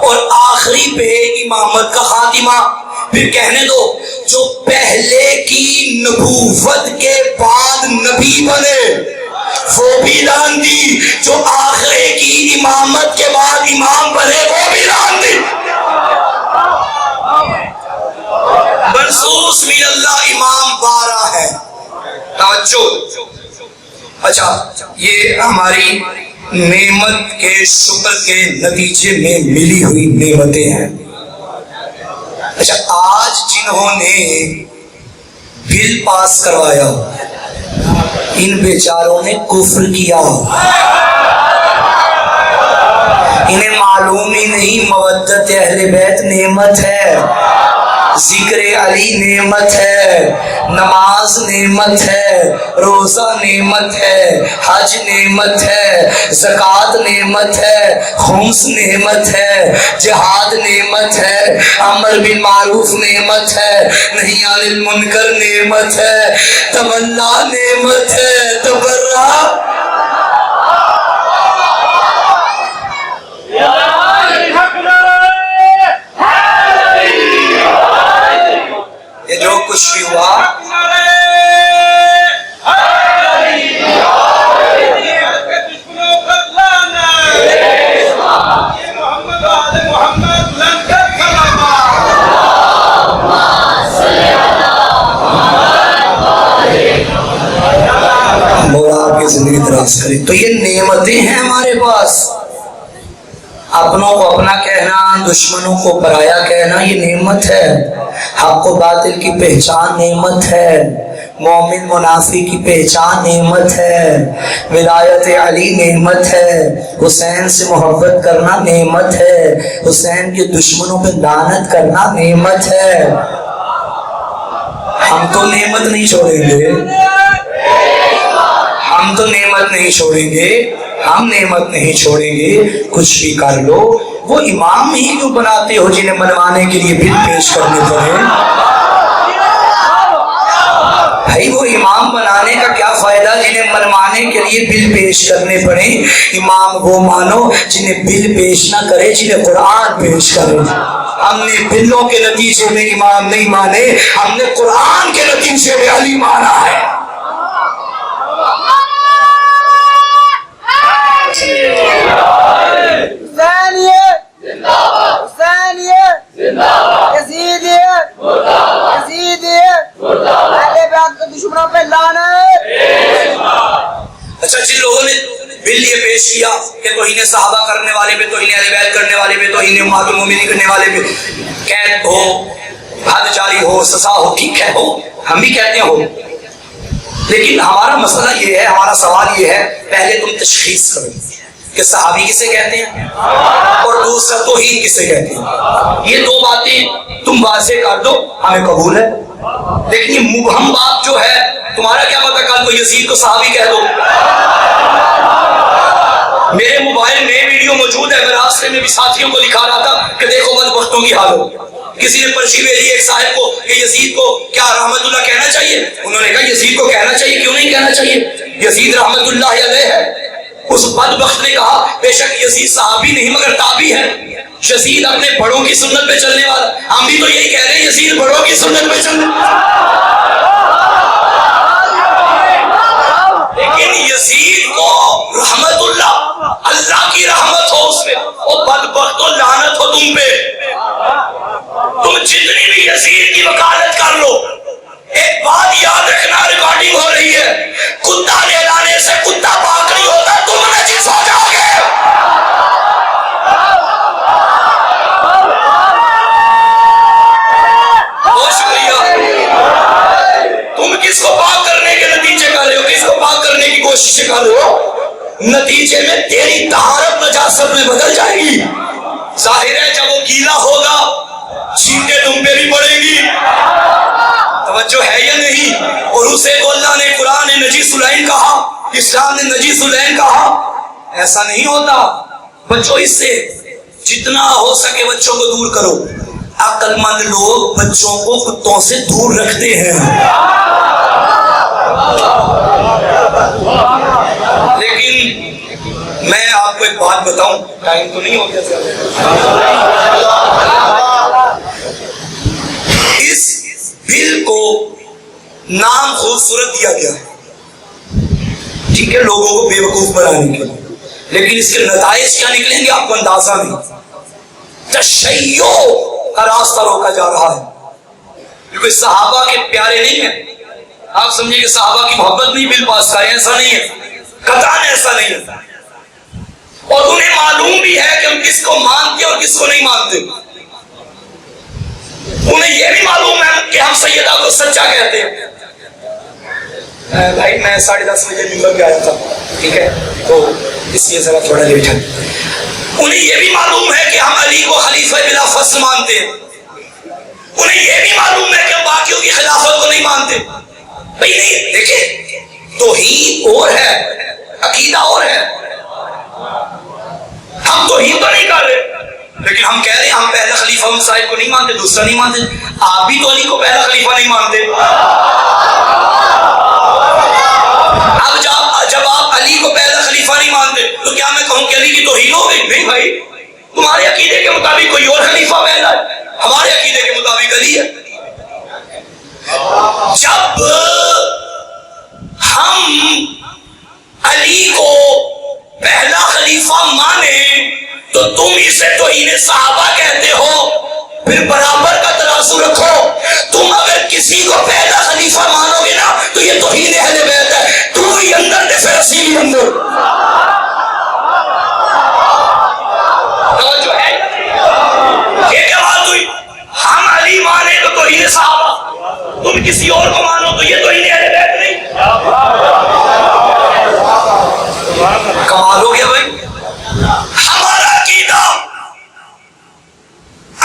اور آخری پہ امامت کا خاتمہ. پھر کہنے دو جو پہلے کی نبوت کے بعد نبی بنے وہ بھی لان دی, جو آخرے کی امامت کے بعد امام بنے وہ بھی لان دی. منصوص من اللہ امام 12 ہے. توجہ. اچھا, یہ ہماری نعمت کے شکر کے نتیجے میں ملی ہوئی نعمتیں ہیں. اچھا, آج جنہوں نے بل پاس کروایا ان بیچاروں نے کفر کیا. انہیں معلوم ہی نہیں مودت اہل بیت نعمت ہے, ذکر علی نعمت ہے, نماز نعمت ہے, روزہ نعمت ہے, حج نعمت ہے, زکوٰۃ نعمت ہے, خمس نعمت ہے, جہاد نعمت ہے, امر بالمعروف نعمت ہے, نہی عن المنکر نعمت ہے, تمنا نعمت ہے, تبرع جو کچھ بھی ہوا احساس کریں. تو یہ نعمتیں ہیں ہمارے پاس. اپنوں کو اپنا کہنا، دشمنوں کو پرایا کہنا، یہ نعمت ہے. حق و باطل کی پہچان نعمت ہے. مومن منافق کی پہچان نعمت ہے. ولایت علی نعمت ہے. حسین سے محبت کرنا نعمت ہے. حسین کے دشمنوں پہ لعنت کرنا نعمت ہے. ہم تو نعمت نہیں چھوڑیں گے. ہم تو نعمت نہیں چھوڑیں گے. ہم نعمت نہیں چھوڑیں گے. کچھ بھی کر لو. وہ امام ہی کیوں بناتے ہو جنہیں منوانے کے لیے بل پیش کرنے پڑے؟ بھائی وہ امام بنانے کا کیا فائدہ جنہیں منوانے کے لیے بل پیش کرنے پڑے؟ امام وہ مانو جنہیں بل پیش نہ کرے، جنہیں قرآن پیش کرے. ہم نے بلوں کے نتیجے میں امام نہیں مانے، ہم نے قرآن کے نتیجے میں علی مانا ہے. اچھا جن لوگوں نے بل یہ پیش کیا کہ توہین صحابہ کرنے والے پہ، توہین اہل بیت کرنے والے پہ، توہین امہات المومنین کرنے والے پہ قید ہو، حد جاری ہو، سزا ہو، ٹھیک ہے ہو، ہم بھی کہتے ہیں ہو. لیکن ہمارا مسئلہ یہ ہے، ہمارا سوال یہ ہے، پہلے تم تشخیص کرو کہ صحابی کسے کہتے ہیں اور دوسرا توہین کسے کہتے ہیں. یہ دو باتیں تم واضح کر دو، ہمیں قبول ہے. لیکن یہ مبہم بات جو ہے، تمہارا کیا پتہ کل کو یزید کو صحابی کہہ دو. میرے موبائل میں ویڈیو موجود ہے، میں راستے میں بھی ساتھیوں کو دکھا رہا تھا کہ دیکھو بدبختوں کی حالت. کسی نے پرچی بھیجی ایک صاحب کو کہ یزید کو کیا رحمت اللہ کہنا چاہیے؟ انہوں نے کہا یزید کو کہنا چاہیے. کیوں نہیں کہنا چاہیے؟ یزید رحمت اللہ علیہ ہے. اس بدبخت نے کہا بے شک یزید صحابی نہیں مگر تابعی ہے. یزید اپنے بڑوں کی سنت پہ چلنے والا. ہم بھی تو یہی کہہ رہے ہیں، یزید بڑوں کی سنت پہ چلنے. لیکن یزید کو رحمت اللہ کی رحمت ہو اس پہ، اور بدبخت و لعنت ہو تم پہ. تم جتنی بھی یزید کی وکالت کر لو، ایک بات یاد رکھنا، ریکارڈنگ ہو رہی ہے، کتا نہلانے سے کتا پاک نہیں ہوتا، تم نجس ہو جاؤ گے. بہت شکریہ. تم کس کو پاک کرنے کے نتیجے کر رہے ہو؟ کس کو پاک کرنے کی کوشش کر رہے ہو؟ نتیجے میں تیری طہارت نجاست میں بدل جائے گی. ظاہر ہے جب وہ گیلا ہوگا چھینٹیں تم پہ بھی پڑیں گی. توجہ ہے یا نہیں؟ اور اسے تو اللہ نے قرآن نے نجیس العین کہا، اسلام نے نجیس العین کہا. ایسا نہیں ہوتا. بچوں اس سے جتنا ہو سکے بچوں کو دور کرو. عقل مند لوگ بچوں کو کتوں سے دور رکھتے ہیں. لیکن میں آپ کو ایک بات بتاؤں، ٹائم تو نہیں ہو گیا اس بل کو نام خوبصورت دیا گیا ہے، ٹھیک ہے، لوگوں کو بے وقوف بنانے کے لیے. لیکن اس کے نتائج کیا نکلیں گے آپ کو اندازہ نہیں. تشیع کا راستہ روکا جا رہا ہے. کیونکہ صحابہ کے پیارے نہیں ہیں. آپ سمجھیں کہ صحابہ کی محبت نہیں بل پاس کریں، ایسا نہیں ہے، قطعاً ایسا نہیں ہے. اور انہیں معلوم بھی ہے کہ ہم کس کو مانتے اور کس کو نہیں مانتے. انہیں یہ بھی معلوم ہے کہ ہم سیدہ کو سچا کہتے ہیں. بھائی میں 10:30 بجے ممبر پہ آیا تھا، ٹھیک ہے، تو اس لیے ذرا تھوڑا لیٹ ہے. انہیں یہ بھی معلوم ہے کہ ہم علی کو خلیفہ بلا فصل مانتے ہیں. انہیں یہ بھی معلوم ہے کہ ہم باقیوں کی خلافت کو نہیں مانتے. بھائی نہیں، دیکھیں توحید اور ہے، عقیدہ اور ہے. ہم توحید تو نہیں کر رہے، لیکن ہم کہہ رہے ہیں ہم پہلا خلیفہ صاحب کو نہیں مانتے، دوسرا نہیں مانتے. آپ بھی تو علی کو پہلا خلیفہ نہیں مانتے. اب جب آپ علی کو پہلا خلیفہ نہیں مانتے تو کیا میں کہوں کہ علی کی توہین ہو گئی؟ نہیں بھائی، تمہارے عقیدے کے مطابق کوئی اور خلیفہ پہلا ہے، ہمارے عقیدے کے مطابق علی ہے. جب ہم علی کو پہلا خلیفہ مانے تو تم اسے توہین صحابہ کہتے ہو. پھر برابر کا ترازو رکھو. تم اگر کسی کو پہلا خلیفہ مانو گے نا تو یہ توہین اہل بیت ہے. تم ہی اندر سے تفصیل کے اندر توجہ ہے. یہ کیا بات ہوئی؟ ہم علی مانے تو توہین صحابہ، تم کسی اور کو مانو تو یہ توہین اہل بیت نہیں. کمال ہو گیا بھائی. ہمارا عقیدہ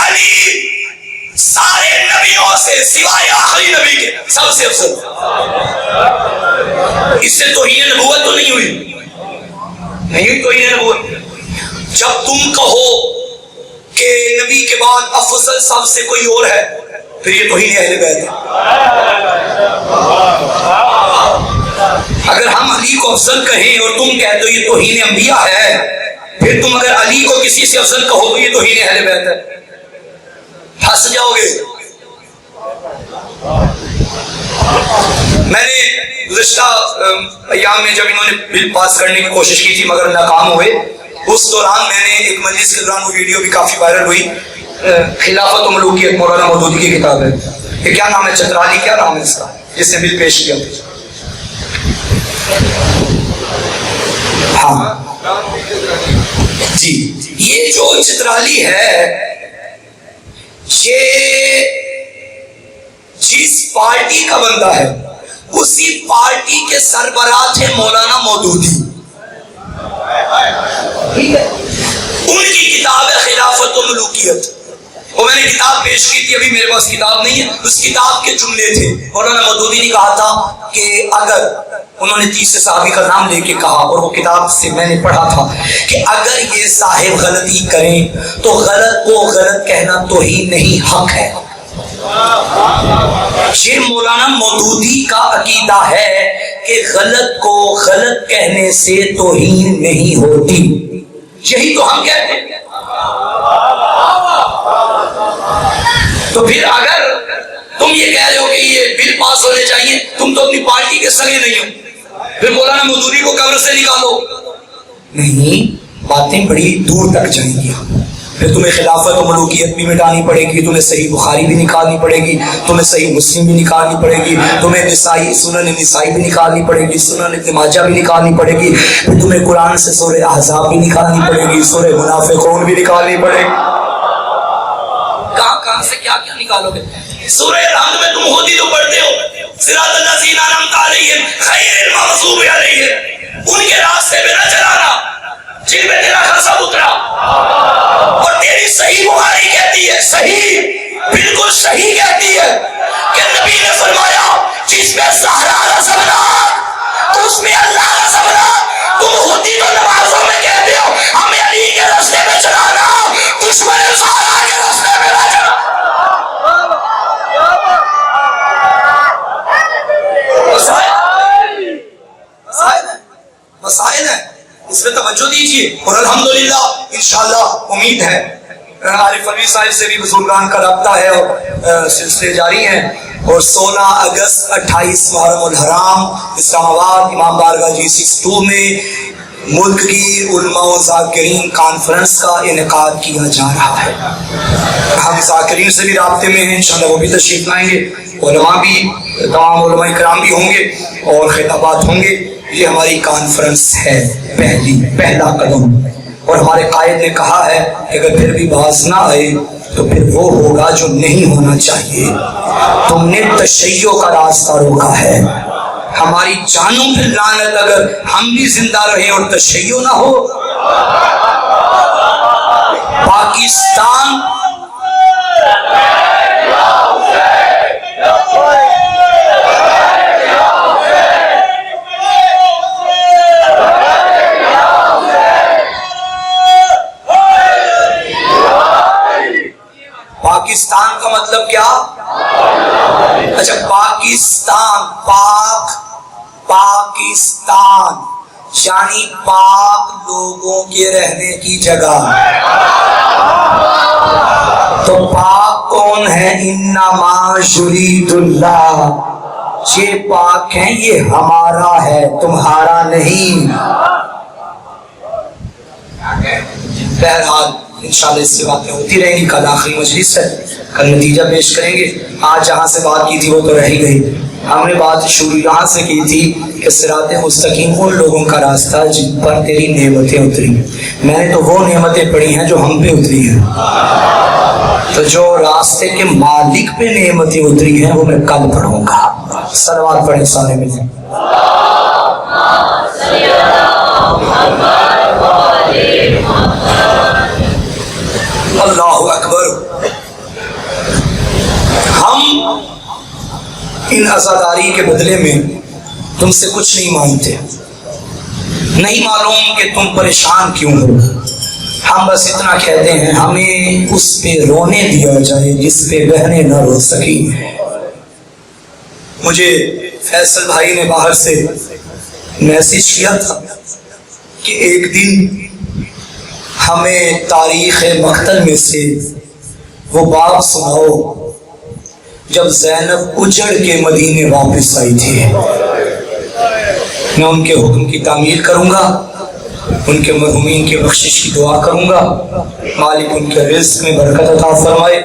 علی سارے نبیوں سے سوائے آخری نبی کے سب سے افضل. اس سے توہین نبوت تو نہیں ہوئی، نہیں ہوئی توہین نبوت. جب تم کہو کہ نبی کے بعد افضل سب سے کوئی اور ہے، پھر یہ توہین اہل بیت ہے. اگر ہم علی کو افضل کہیں اور تم کہتے ہو یہ توہین انبیاء ہے، پھر تم اگر علی کو کسی سے افضل کہو تو یہ توہین اہل بیت ہے. پھنس جاؤ گے. میں نے گزشتہ ایام میں جب انہوں نے بل پاس کرنے کی کوشش کی تھی مگر ناکام ہوئے، اس دوران میں نے ایک مجلس کے دوران وہ ویڈیو بھی کافی وائرل ہوئی، خلافت و ملوکیت مولانا مودودی کی کتاب ہے. یہ کیا نام ہے؟ چترالی کیا نام ہے اس کا جس نے بل پیش کیا تھا؟ ہاں جی. یہ جو چترالی ہے یہ جس پارٹی کا بندہ ہے اسی پارٹی کے سربراہ تھے مولانا مودودی. ٹھیک ہے، ان کی کتاب ہے خلافت و ملوکیت. وہ میں نے کتاب پیش کی تھی، ابھی میرے پاس کتاب نہیں ہے. اس کتاب کے جملے تھے، مولانا مودودی نے کہا تھا کہ اگر انہوں نے 30 صحابی کا نام لے کے کہا، اور وہ کتاب سے میں نے پڑھا تھا کہ اگر یہ صاحب غلطی کریں تو غلط کو غلط کہنا توہین نہیں، حق ہے. یہ مولانا مودودی کا عقیدہ ہے کہ غلط کو غلط کہنے سے توہین نہیں ہوتی. یہی تو ہم کہتے ہیں. تو پھر اگر تم یہ کہہ رہے ہو کہ یہ بل پاس ہونے چاہیے، تم تو اپنی پارٹی کے سگے نہیں ہو، پھر مولانا مودودی کو قبر سے نکالو. نہیں، باتیں بڑی دور تک جائیں گی. پھر تمہیں خلافت و ملوکیت بھی مٹانی پڑے گی، تمہیں صحیح بخاری بھی نکالنی پڑے گی، تمہیں صحیح مسلم بھی نکالنی پڑے گی، تمہیں نسائی سنن نسائی بھی نکالنی پڑے گی، سنن ابن ماجہ بھی نکالنی پڑے گی، پھر تمہیں قرآن سے سورہ احزاب بھی نکالنی پڑے گی، سورہ منافقون بھی نکالنی پڑے گی. کہاں سے کیا کیا نکالو گے؟ سورہ الحمد میں تم ہوتی تو پڑھتے ہو، صراط الذین انعمت علیہم غیر المغضوب علیہم. ان کے راستے پہ نہ چلانا جن پہ تیرا غضب اترا. اور تیری صحیح بخاری کہتی ہے، صحیح بالکل صحیح کہتی ہے کہ نبی نے فرمایا جس پہ زہرا غضب نہ اس میں اللہ غضب نہ. تم ہوتی تو نمازوں میں کہتے ہو ہمیں علی کے راستے پہ چلانا، دشمن زہرا کے راستے پہ نہ چلانا. مسائل ہیں، اس پہ توجہ دیجیے. اور الحمدللہ انشاءاللہ امید ہے عارف علوی صاحب سے بھی بزرگان کا رابطہ ہے اور سلسلے جاری ہیں. اور 16 اگست 28 محرم الحرام اسلام آباد امام بارگاہ G62 میں ملک کی علماء و ذاکرین کانفرنس کا انعقاد کیا جا رہا ہے. ہم ذاکرین سے بھی رابطے میں ہیں، انشاءاللہ وہ بھی تشریف لائیں گے. علماء بھی، تمام علماء کرام بھی ہوں گے اور خطابات ہوں گے. یہ ہماری کانفرنس ہے، پہلا قدم. اور ہمارے قائد نے کہا ہے کہ اگر پھر بھی باز نہ آئے تو پھر وہ ہوگا جو نہیں ہونا چاہیے. تم نے تشیع کا راستہ روکا ہے. ہماری جانوں پہ لعنت اگر ہم بھی زندہ رہیں اور تشیع نہ ہو. پاکستان پاکستان کا مطلب کیا؟ اچھا، پاکستان، پاکستان یعنی پاک لوگوں کے رہنے کی جگہ. تو پاک کون ہے؟ انما یرید اللہ. یہ پاک ہیں، یہ ہمارا ہے، تمہارا نہیں. بہرحال انشاءاللہ اس سے باتیں ہوتی رہیں گی. کل آخری مجلس ہے، کل نتیجہ پیش کریں گے. آج جہاں سے بات کی تھی وہ تو رہ ہی گئی. ہم نے بات شروع یہاں سے کی تھی کہ صراط مستقیم ان لوگوں کا راستہ جن پر تیری نعمتیں اتری. میں نے تو وہ نعمتیں پڑھی ہیں جو ہم پہ اتری ہیں، تو جو راستے کے مالک پہ نعمتیں اتری ہیں وہ میں کل پڑھوں گا. صلوات پڑھیں سارے مل جائیں. اللہ اکبر. ہم ان عزاداری کے بدلے میں تم سے کچھ نہیں مانگتے، نہیں معلوم کہ تم پریشان کیوں ہو. ہم بس اتنا کہتے ہیں ہمیں اس پہ رونے دیا جائے جس پہ بہنیں نہ رو سکی. مجھے فیصل بھائی نے باہر سے میسج کیا تھا کہ ایک دن ہمیں تاریخ مقتل میں سے وہ باب سناؤ جب زینب اجڑ کے مدینے واپس آئی تھی. میں ان کے حکم کی تعمیل کروں گا، ان کے مرحومین کی بخشش کی دعا کروں گا. مالک ان کے رزق میں برکت عطا فرمائے.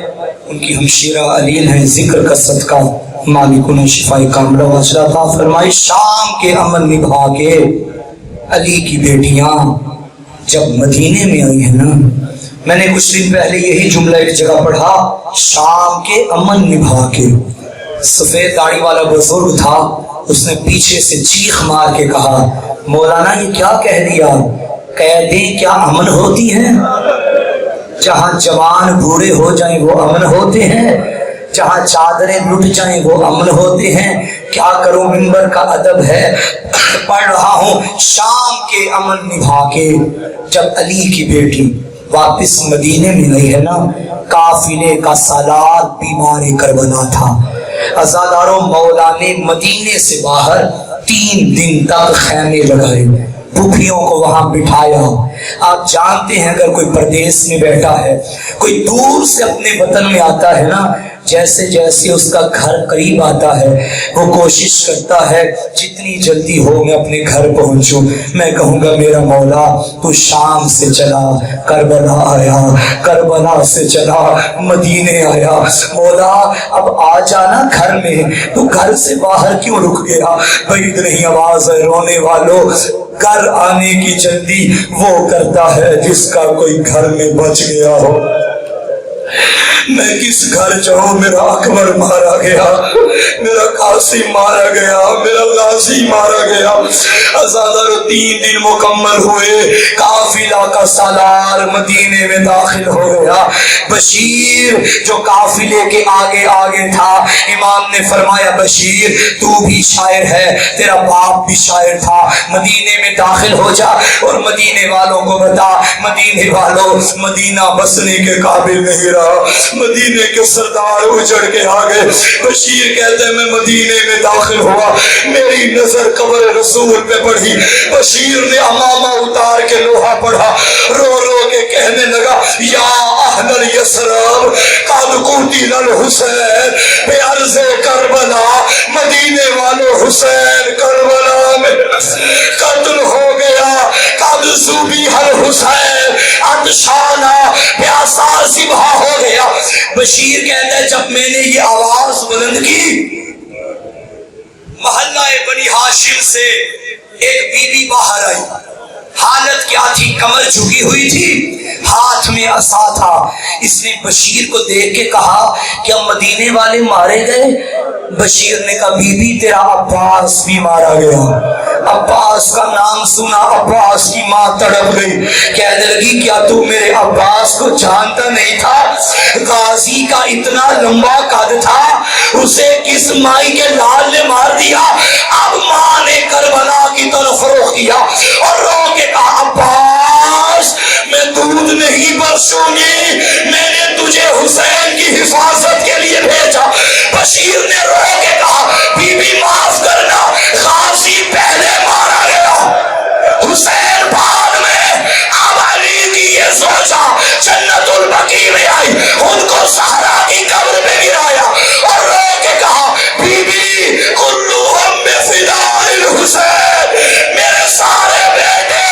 ان کی ہمشیرہ علیل ہیں، ذکر کا صدقہ مالک انہیں شفاء کاملہ واجلہ عطا فرمائے. شام کے امن نبھا کے علی کی بیٹیاں جب مدینے میں آئی ہیں نا، میں نے کچھ دن پہلے یہی جملہ ایک جگہ پڑھا، شام کے امن نبھا کے. سفید داڑھی والا بزرگ تھا، اس نے پیچھے سے چیخ مار کے کہا مولانا یہ کیا کہہ دیا؟ قیدیں کیا امن ہوتی ہیں؟ جہاں جوان بوڑھے ہو جائیں وہ امن ہوتے ہیں، جہاں چادریں لٹ جائیں وہ امن ہوتے ہیں. کیا کروں، منبر کا ادب ہے، پڑھ رہا ہوں. شام کے امن نبھا کے جب علی کی بیٹی واپس مدینے میں گئی ہے نا، قافلے کا سالار بیمار کربلا تھا. عزاداروں مولا نے مدینے سے باہر 3 دن تک خیمے لگائے، بھوکھیوں کو وہاں بٹھایا. آپ جانتے ہیں اگر کوئی پردیس میں بیٹھا ہے، کوئی دور سے اپنے وطن میں آتا ہے نا، جیسے جیسے اس کا گھر قریب آتا ہے وہ کوشش کرتا ہے جتنی جلدی ہو میں اپنے گھر پہنچوں. میں کہوں گا میرا مولا تو شام سے چلا کربلا آیا، کربلا سے چلا مدینے آیا، مولا اب آ جانا گھر میں، تو گھر سے باہر کیوں رک گیا؟ بعید نہیں آواز ہے رونے والوں، گھر آنے کی جلدی وہ کرتا ہے جس کا کوئی گھر میں بچ گیا ہو. میں کس گھر جاؤں؟ میرا اکبر مارا گیا، میرا قاسم مارا گیا، میرا غازی مارا گیا. عزاداروں 3 دن مکمل ہوئے، قافلہ کا سالار مدینے میں داخل ہو گیا. بشیر جو قافلے کے آگے آگے تھا، امام نے فرمایا بشیر تو بھی شاعر ہے، تیرا باپ بھی شاعر تھا، مدینے میں داخل ہو جا اور مدینے والوں کو بتا مدینے والوں مدینہ بسنے کے قابل نہیں رہا، مدینے کے سردار اجڑ کے آگے. بشیر کہتے ہیں میں مدینے میں داخل ہوا، میری نظر قبر رسول پہ پڑی. بشیر نے امامہ اتار کے لوہا پڑھا، رو رو کے کہنے لگا یا اہل الیثرب قد قتل الحسین بعرض کربلا. مدینے والوں حسین کربلا میں قتل ہو گیا. قد ذبح الحسین عطشانا پیاسا ذبح ہو گیا. بشیر کہتا ہے جب میں نے یہ آواز بلند کی، محلہ بنی ہاشم سے ایک بی بی باہر آئی. حالت کیا تھی؟ کمر جھکی ہوئی تھی، ہاتھ میں عصا تھا. اس نے بشیر کو دیکھ کے کہا کیا مدینے والے مارے گئے؟ بشیر نے کہا بی بی تیرا عباس بھی مارا گیا. عباس کا نام سنا، عباس کی ماں تڑپ گئی، کہنے لگی کیا تو میرے عباس کو جانتا نہیں تھا؟ غازی کا اتنا لمبا قد تھا، اسے کس مائی کے لال نے مار دیا. اب ماں نے کربلا کی طرف رخ کیا اور رو کے کہا عباس میں دودھ نہیں برسوں گی، میں نے تجھے حسین کی حفاظت کے لیے بھیجا. بشیر نے رو کے کہا بی بی معاف کرنا، غازی پہلے مارا گیا، حسین بعد میں. اب علی کی یہ سوچا جنت البقیع میں آئی، ان کو صحرا کی قبر میں گرایا اور رو کے کہا بی بی کلہم بفداء الحسین، میرے سارے بیٹے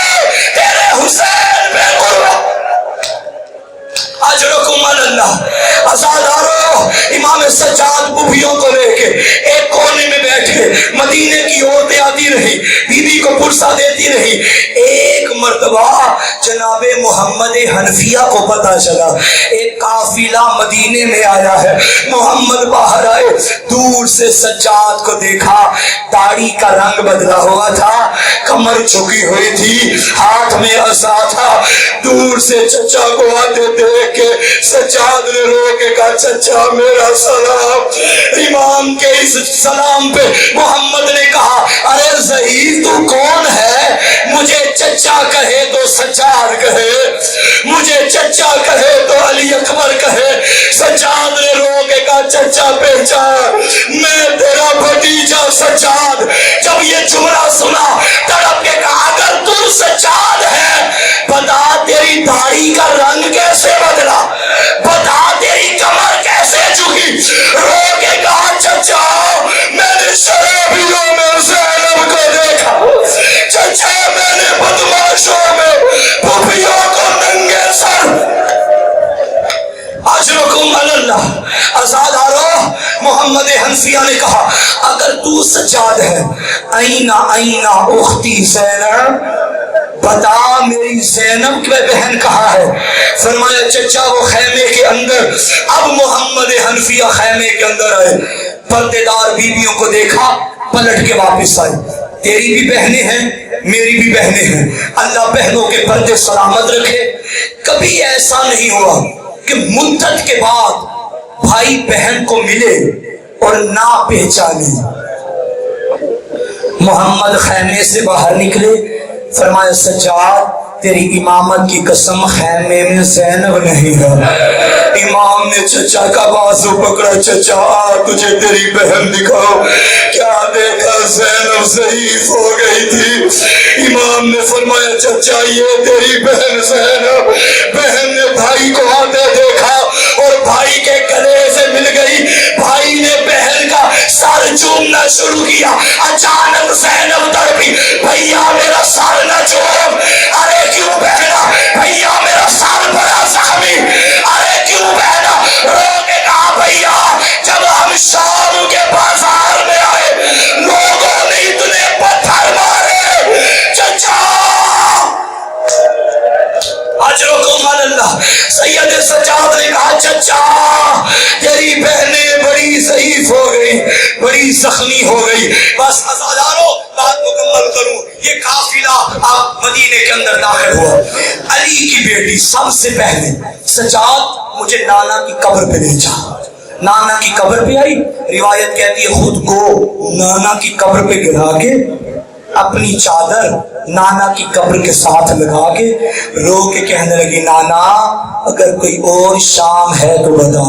تیرے حسین پہ قربان. اجرکم اللہ. عزاداروں امام سجاد بوبھیوں کو لے کے ایک کونے میں بیٹھے مدینے کی عورتیں آتی رہی، بی بی کو پرسہ دیتی رہی۔ ایک مرتبہ جناب محمد حنفیہ کو پتہ چلا ایک قافلہ مدینے میں آیا ہے۔ محمد باہر آئے، دور سے سجاد کو دیکھا، داڑھی کا رنگ بدلا ہوا تھا، کمر جھکی ہوئی تھی، ہاتھ میں عصا تھا۔ دور سے چچا کو آتے دیکھ کے سجاد نے رو کے کہا چچا میرا سلام۔ امام کے اس سلام پہ محمد نے کہا ارے ضعیف تو کون ہے؟ مجھے چچا کہے تو سجاد کہے، مجھے چچا کہے تو علی اکبر کہے۔ سجاد نے رو کے کہا چچا پہچان، میں تیرا بھتیجا سجاد۔ جب یہ جملہ سنا تڑپ کے کہا اگر تو سجاد ہے بتا تیری داڑھی کا رنگ کیسے بدلا، بتا تیری کمر کیسے جھکی؟ رو کے کہا چچا میں نے شرابیوں میں زینب کو دیکھا، چچا میں نے بدماشوں میں پھوپھیوں کو ننگے سر۔ اجرکم اللہ ازادارو، محمد حنفیہ نے کہا اگر تو سجاد ہے اینا اینا اختی زینب، بتا میری زینب کی بہن کہاں ہے؟ فرمایا چچا وہ خیمے کے اندر۔ اب محمد حنفیہ خیمے کے اندر آئے، پردے دار بیویوں کو دیکھا، پلٹ کے واپس آئے۔ تیری بھی بہنیں ہیں میری بھی بہنیں ہیں، اللہ بہنوں کے پردے سلامت رکھے۔ کبھی ایسا نہیں ہوا کہ مدت کے بعد بھائی بہن کو ملے اور نہ پہچانے۔ محمد خیمے سے باہر نکلے، فرمایا سجاد تیری امامت کی قسم خیمے میں زینب نہیں ہے۔ امام نے چچا کا بازو پکڑا، چچا آ تجھے تیری بہن دکھاؤ۔ کیا دیکھا؟ زینب ضعیف ہو گئی تھی۔ امام نے فرمایا چچا یہ تیری بہن زینب۔ بہن نے بھائی کو آتے دیکھا اور بھائی کے گلے سے مل گئی، بھائی نے بہن کا سر چومنا شروع کیا۔ اچانک زینب تڑپی، بھیا میرا سر نہ چوم۔ ارے کیوں بہنا؟ بھیا میرا سر بڑا زخمی۔ ارے کیوں بہنا؟ رو کے کہا بھیا جب ہم شام کے بازار میں آئے لوگوں نے اتنے پتھر مارے۔ چچا اجرکم اللہ، سید سجاد نے کہا چچا تیری بہنیں بڑی ضعیف ہو گئی، بڑی زخمی ہو گئی۔ بس ازادارو بات مکمل کروں، یہ قافلہ آپ مدینے کے اندر داخل ہوا۔ علی کی بیٹی سب سے پہلے سجاد مجھے نانا کی قبر پہ لے جا۔ نانا کی قبر پہ آئی، روایت کہتی ہے خود کو نانا کی قبر پہ گرا کے اپنی چادر نانا کی قبر کے ساتھ لگا کے رو کے کہنے لگی نانا اگر کوئی اور شام ہے تو بتا،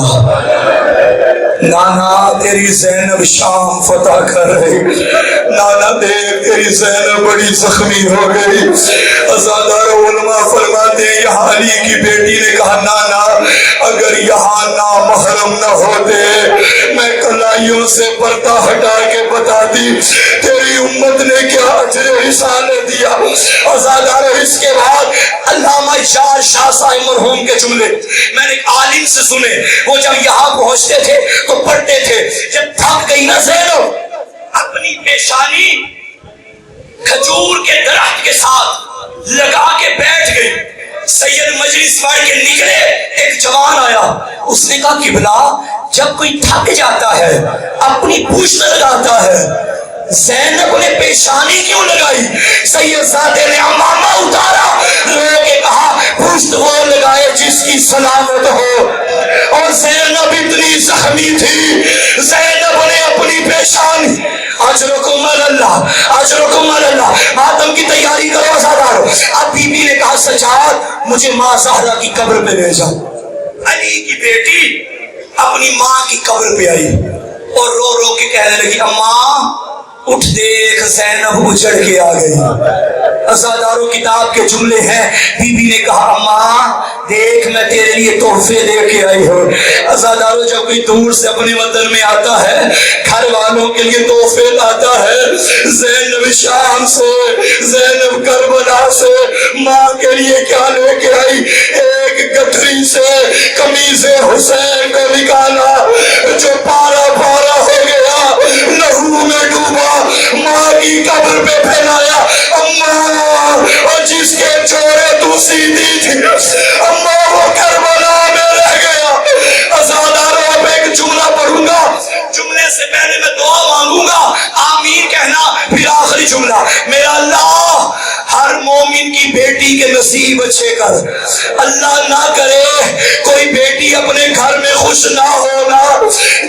نانا تیری زینب شام فتح کر رہی، نانا دیکھ تیری زینب بڑی زخمی ہو گئی۔ ازادار علماء فرماتے ہیں یہاں علی کی بیٹی نے کہا نانا اگر یہاں نامحرم نہ ہوتے میں کلائیوں سے پردہ ہٹا کے بتاتی تیری امت نے کیا اجر رسالت دیا۔ ازادار اس کے بعد علامہ اشار شاہ صاحب مرحوم کے جملے میں نے ایک عالم سے سنے، وہ جب یہاں پہنچتے تھے تو پڑھتے تھے جب تھک گئی نہ زینب اپنی پیشانی کھجور کے درخت کے ساتھ لگا کے بیٹھ گئی۔ سید مجلس پڑھ کے نکلے، ایک جوان آیا، اس نے کہا قبلہ جب کوئی تھک جاتا ہے اپنی پشت لگاتا ہے، زینب نے پیشانی کیوں لگائی؟ سید زادے نے امامہ اتارا، رو کے کہا پشت وہ لگائے جس کی سلامت ہو، اور زینب اتنی زخمی تھی زینب نے اپنی پیشانی۔ اجرکم اللہ، اجرکم اللہ، ماتم کی تیاری کرو ازادارو۔ اب بی بی نے کہا سجاد مجھے ماں زہرا کی قبر پہ لے جا۔ علی کی بیٹی اپنی ماں کی قبر پہ آئی اور رو رو کے کہنے لگی اماں اٹھ دیکھ زینب اجڑ کے آ گئی۔ ازادارو کتاب کے جملے ہیں، بی بی نے کہا اماں دیکھ میں تیرے لیے تحفے دے کے آئی ہوں۔ ازادارو جب کوئی دور سے اپنے وطن میں آتا ہے گھر والوں کے لیے تحفے لاتا ہے، زینب شام سے، زینب کربلا سے ماں کے لیے کیا لے کے آئی؟ ایک گٹھری سے قمیض حسین کو نکالا جو پارا پارا ہو گیا، لہو میں سیدھی تھی، اما وہ کربلا میں رہ گیا۔ عزاداروں اب ایک جملہ پڑھوں گا، جملے سے پہلے میں دعا مانگوں گا، آمین کہنا، پھر آخری جملہ۔ میرا اللہ ہر مومن کی بیٹی کے نصیب اچھے کر، اللہ نہ کرے کوئی بیٹی اپنے گھر میں خوش نہ ہونا،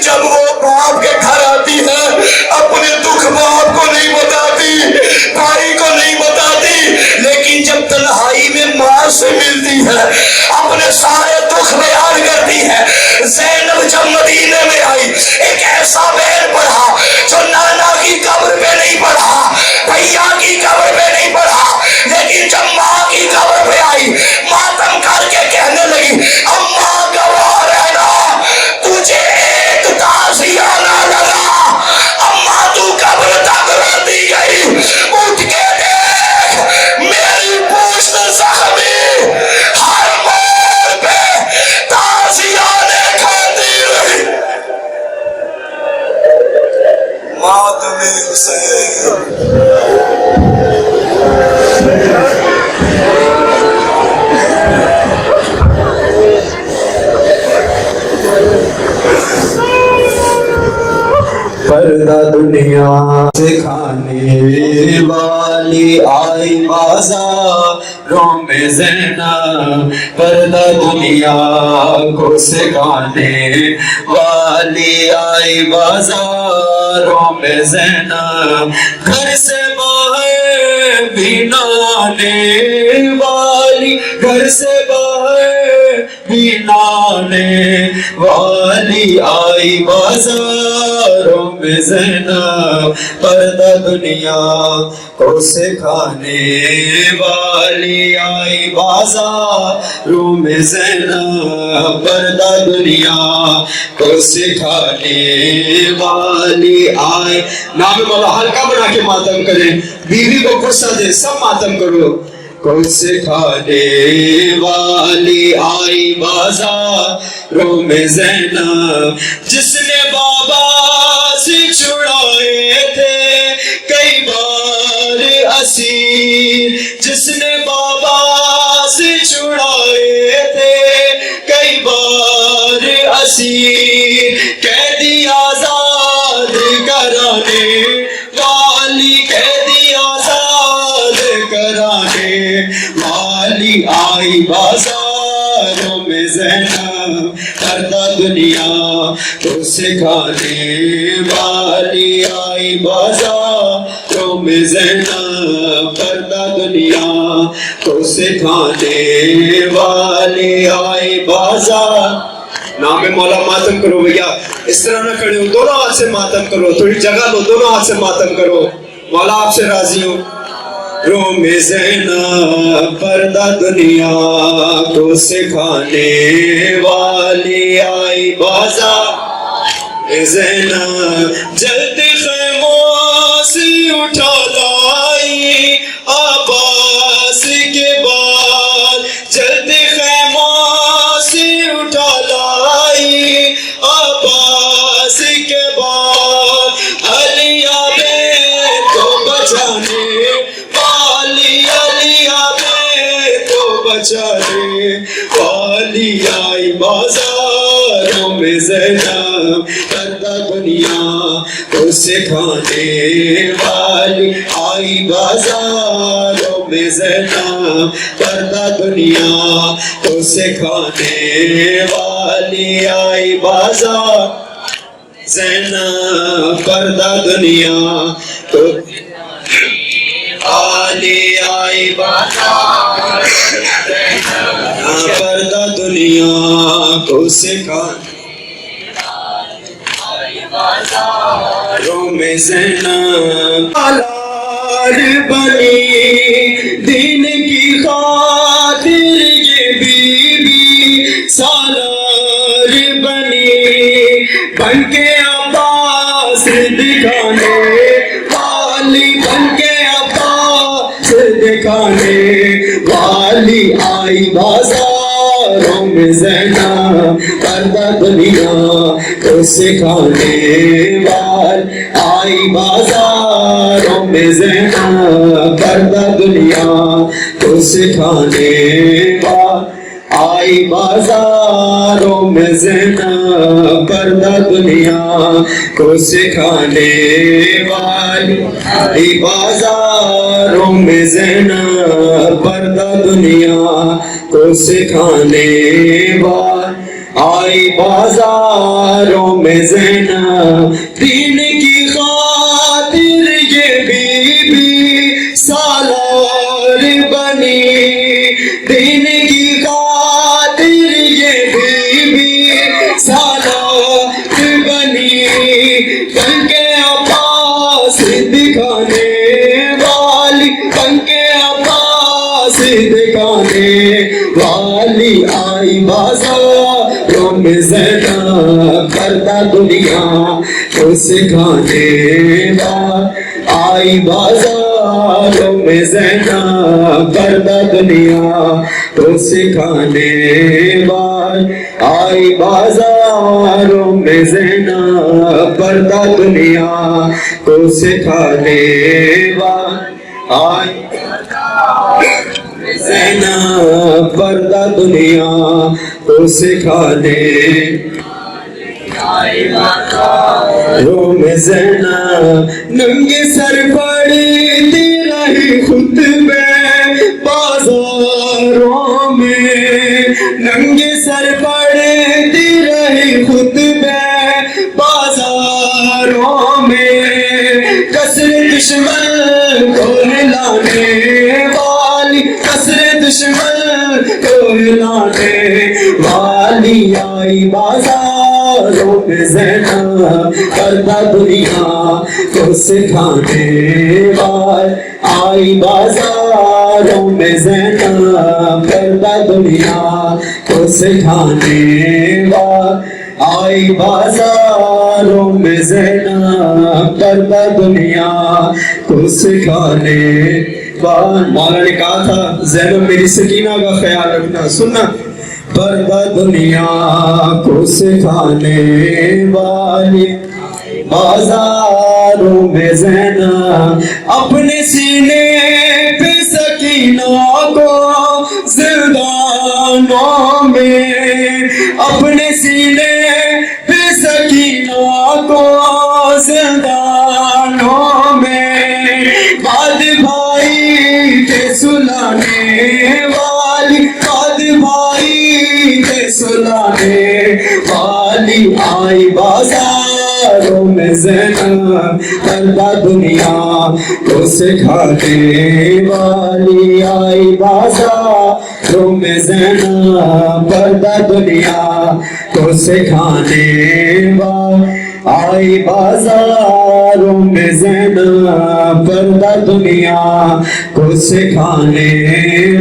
جب وہ باپ کے گھر آتی ہے اپنے دکھ باپ کو نہیں بتاتی، بھائی کو نہیں بتاتی، لیکن جب تنہائی میں ماں سے ملتی ہے اپنے سارے دکھ بیان کرتی ہے۔ زینب جب مدینے میں آئی ایک ایسا بیر پڑھا جو نانا کی قبر پہ نہیں پڑھا، بھیا کی قبر پہ نہیں پڑھا، لیکن جب ماں کی قبر پہ آئی ماتم کر کے کہنے لگی اماں گواہ رہنا تجھے ایک تعزیہ نہ لگا، اماں تو قبر تک روتی گئی، اٹھ کے دیکھ میری پوشت زخمی، ہر موڑ پہ تعزیہ نے کھاتی رہی۔ ماتم حسین پردہ دنیا سے کھانے والی آئی بازاروں میں زینب، پردہ دنیا کو سکھانے والی آئی بازاروں میں زینب، گھر سے باہر بھی نہ آنے والی، گھر سے باہر بھی نہ آنے والی آئی بازاروں میں زینب، پردہ دنیا کو سکھانے والی آئی بازاروں میں زینب، پردہ دنیا کو سکھانے والی آئی۔ نام مولا ہلکا بنا کے ماتم کریں، بیوی کو غصہ دے، سب ماتم کرو۔ کو سکھانے والی آئی بازاروں میں زینب، جس نے بابا سے چھڑائے تھے کئی بار اسیر، جس نے بابا سے چھڑائے تھے کئی بار اسیر، قیدی آزاد کرانے والی، قیدی آزاد کرانے والی آئی بازاروں میں زینب، پردہ دنیا کو سکھانے والی آئی بازاروں میں زینب، پردہ دنیا کو سکھانے والی آئی بازار۔ نام مولا ماتم کرو بھیا، اس طرح نہ کھڑے ہو، دونوں ہاتھ سے ماتم کرو، تھوڑی جگہ لو، دونوں ہاتھ سے ماتم کرو، مولا آپ سے راضی ہو۔ روم زینب، پردہ دنیا کو سکھانے والی آئی بازار زینب، جلد خیموں سے اٹھا لائی عباس کے بعد، جلد خیموں سے اٹھا لائی عباس کے بعد، علی بیت کو بچانے والی، علی بیت کو بچانے والی آئی بازاروں میں زینب، پردہ دنیا کو سکھانے والی آئی بازاروں میں زینب، پردہ دنیا کو سکھانے والی آئی بازار زینب، پردہ دنیا کو والی آئی بازار زینب، پردہ دنیا کو سکھانے روم زینب، سالار بنی دین کی خاطر یہ بی بی، سالار بنی بن کے عباس دکھانے والی، بن کے عباس دکھانے والی آئی بازاروں میں زینب، پردہ دنیا کو سکھانے والی آئی بازاروں میں زینب، پردہ دنیا کو سکھانے والی آئی بازاروں میں زینب پردہ دنیا کو سکھانے والی آئی بازاروں میں زینب پردہ دنیا کو سکھانے والی آئی بازاروں میں زینب دین کی خاطر یہ بی بی سالار بنی دین کی خاطر یہ بی بی سالار بنی بن کے عباس دکھانے والی بن کے عباس دکھانے والی آئی بازاروں میں زینب پردہ دنیا کو سکھانے والی آئی بازاروں میں زینب پردہ دنیا کو سکھانے والی آئی بازاروں میں زینب پردہ دنیا کو سکھانے والی آئی زینب پردہ دنیا کو سکھانے رو میں زینب ننگے سر پڑتی رہی خطبے بازاروں میں ننگے سر پڑتی رہی خطبے بازاروں میں کسر دشمن کو ہلانے والی کسر دشمن کو ہلانے والی آئی بازاروں میں زینب پردہ دنیا کو سکھانے والی آئی بازاروں میں زینب پردہ دنیا کو سکھانے والی آئی بازاروں میں زینب پردہ دنیا کو سکھانے والی مولا نے کہا تھا زینب میری سکینہ کا خیال رکھنا سننا پردہ دنیا کو سکھانے والی بازاروں میں زینب اپنے سینے پہ سکینہ کو زندانوں میں اپنے سینے پہ سکینہ کو زندانوں میں بعد بھائی کے سلانے والی بعد بھائی کے سلانے والی آئی بازاروں میں زینب پردہ دنیا کو سکھانے والی آئی بازاروں میں زینب پردہ دنیا کو سکھانے والی آئی بازاروں میں زینب پردہ دنیا کو سکھانے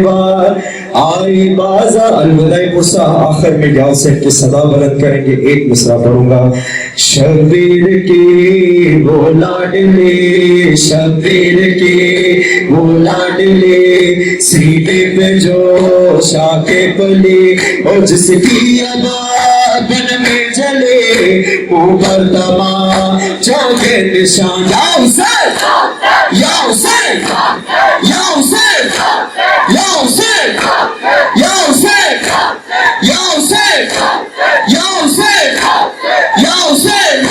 والی آئی بازار الوداعی پرسا آخر میں گاؤں سے کی صدا بلند کریں گے ایک مصرع پڑھوں گا شبیر کی وہ لاڈلی شبیر کی وہ لاڈلی سینے پہ جو شاکے پلی اور جس کی ادا بن میں جلے اوپر دما چوکے نشان یا حسین یا حسین یا حسین یا حسین یا حسین یا حسین یا حسین یا حسین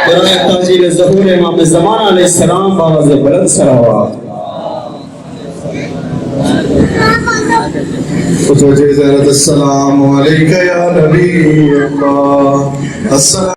برائے تاجیل ظہور امام زمان علیہ السلام باوز بلند سراوات السلام علیکہ یا نبی اللہ السلام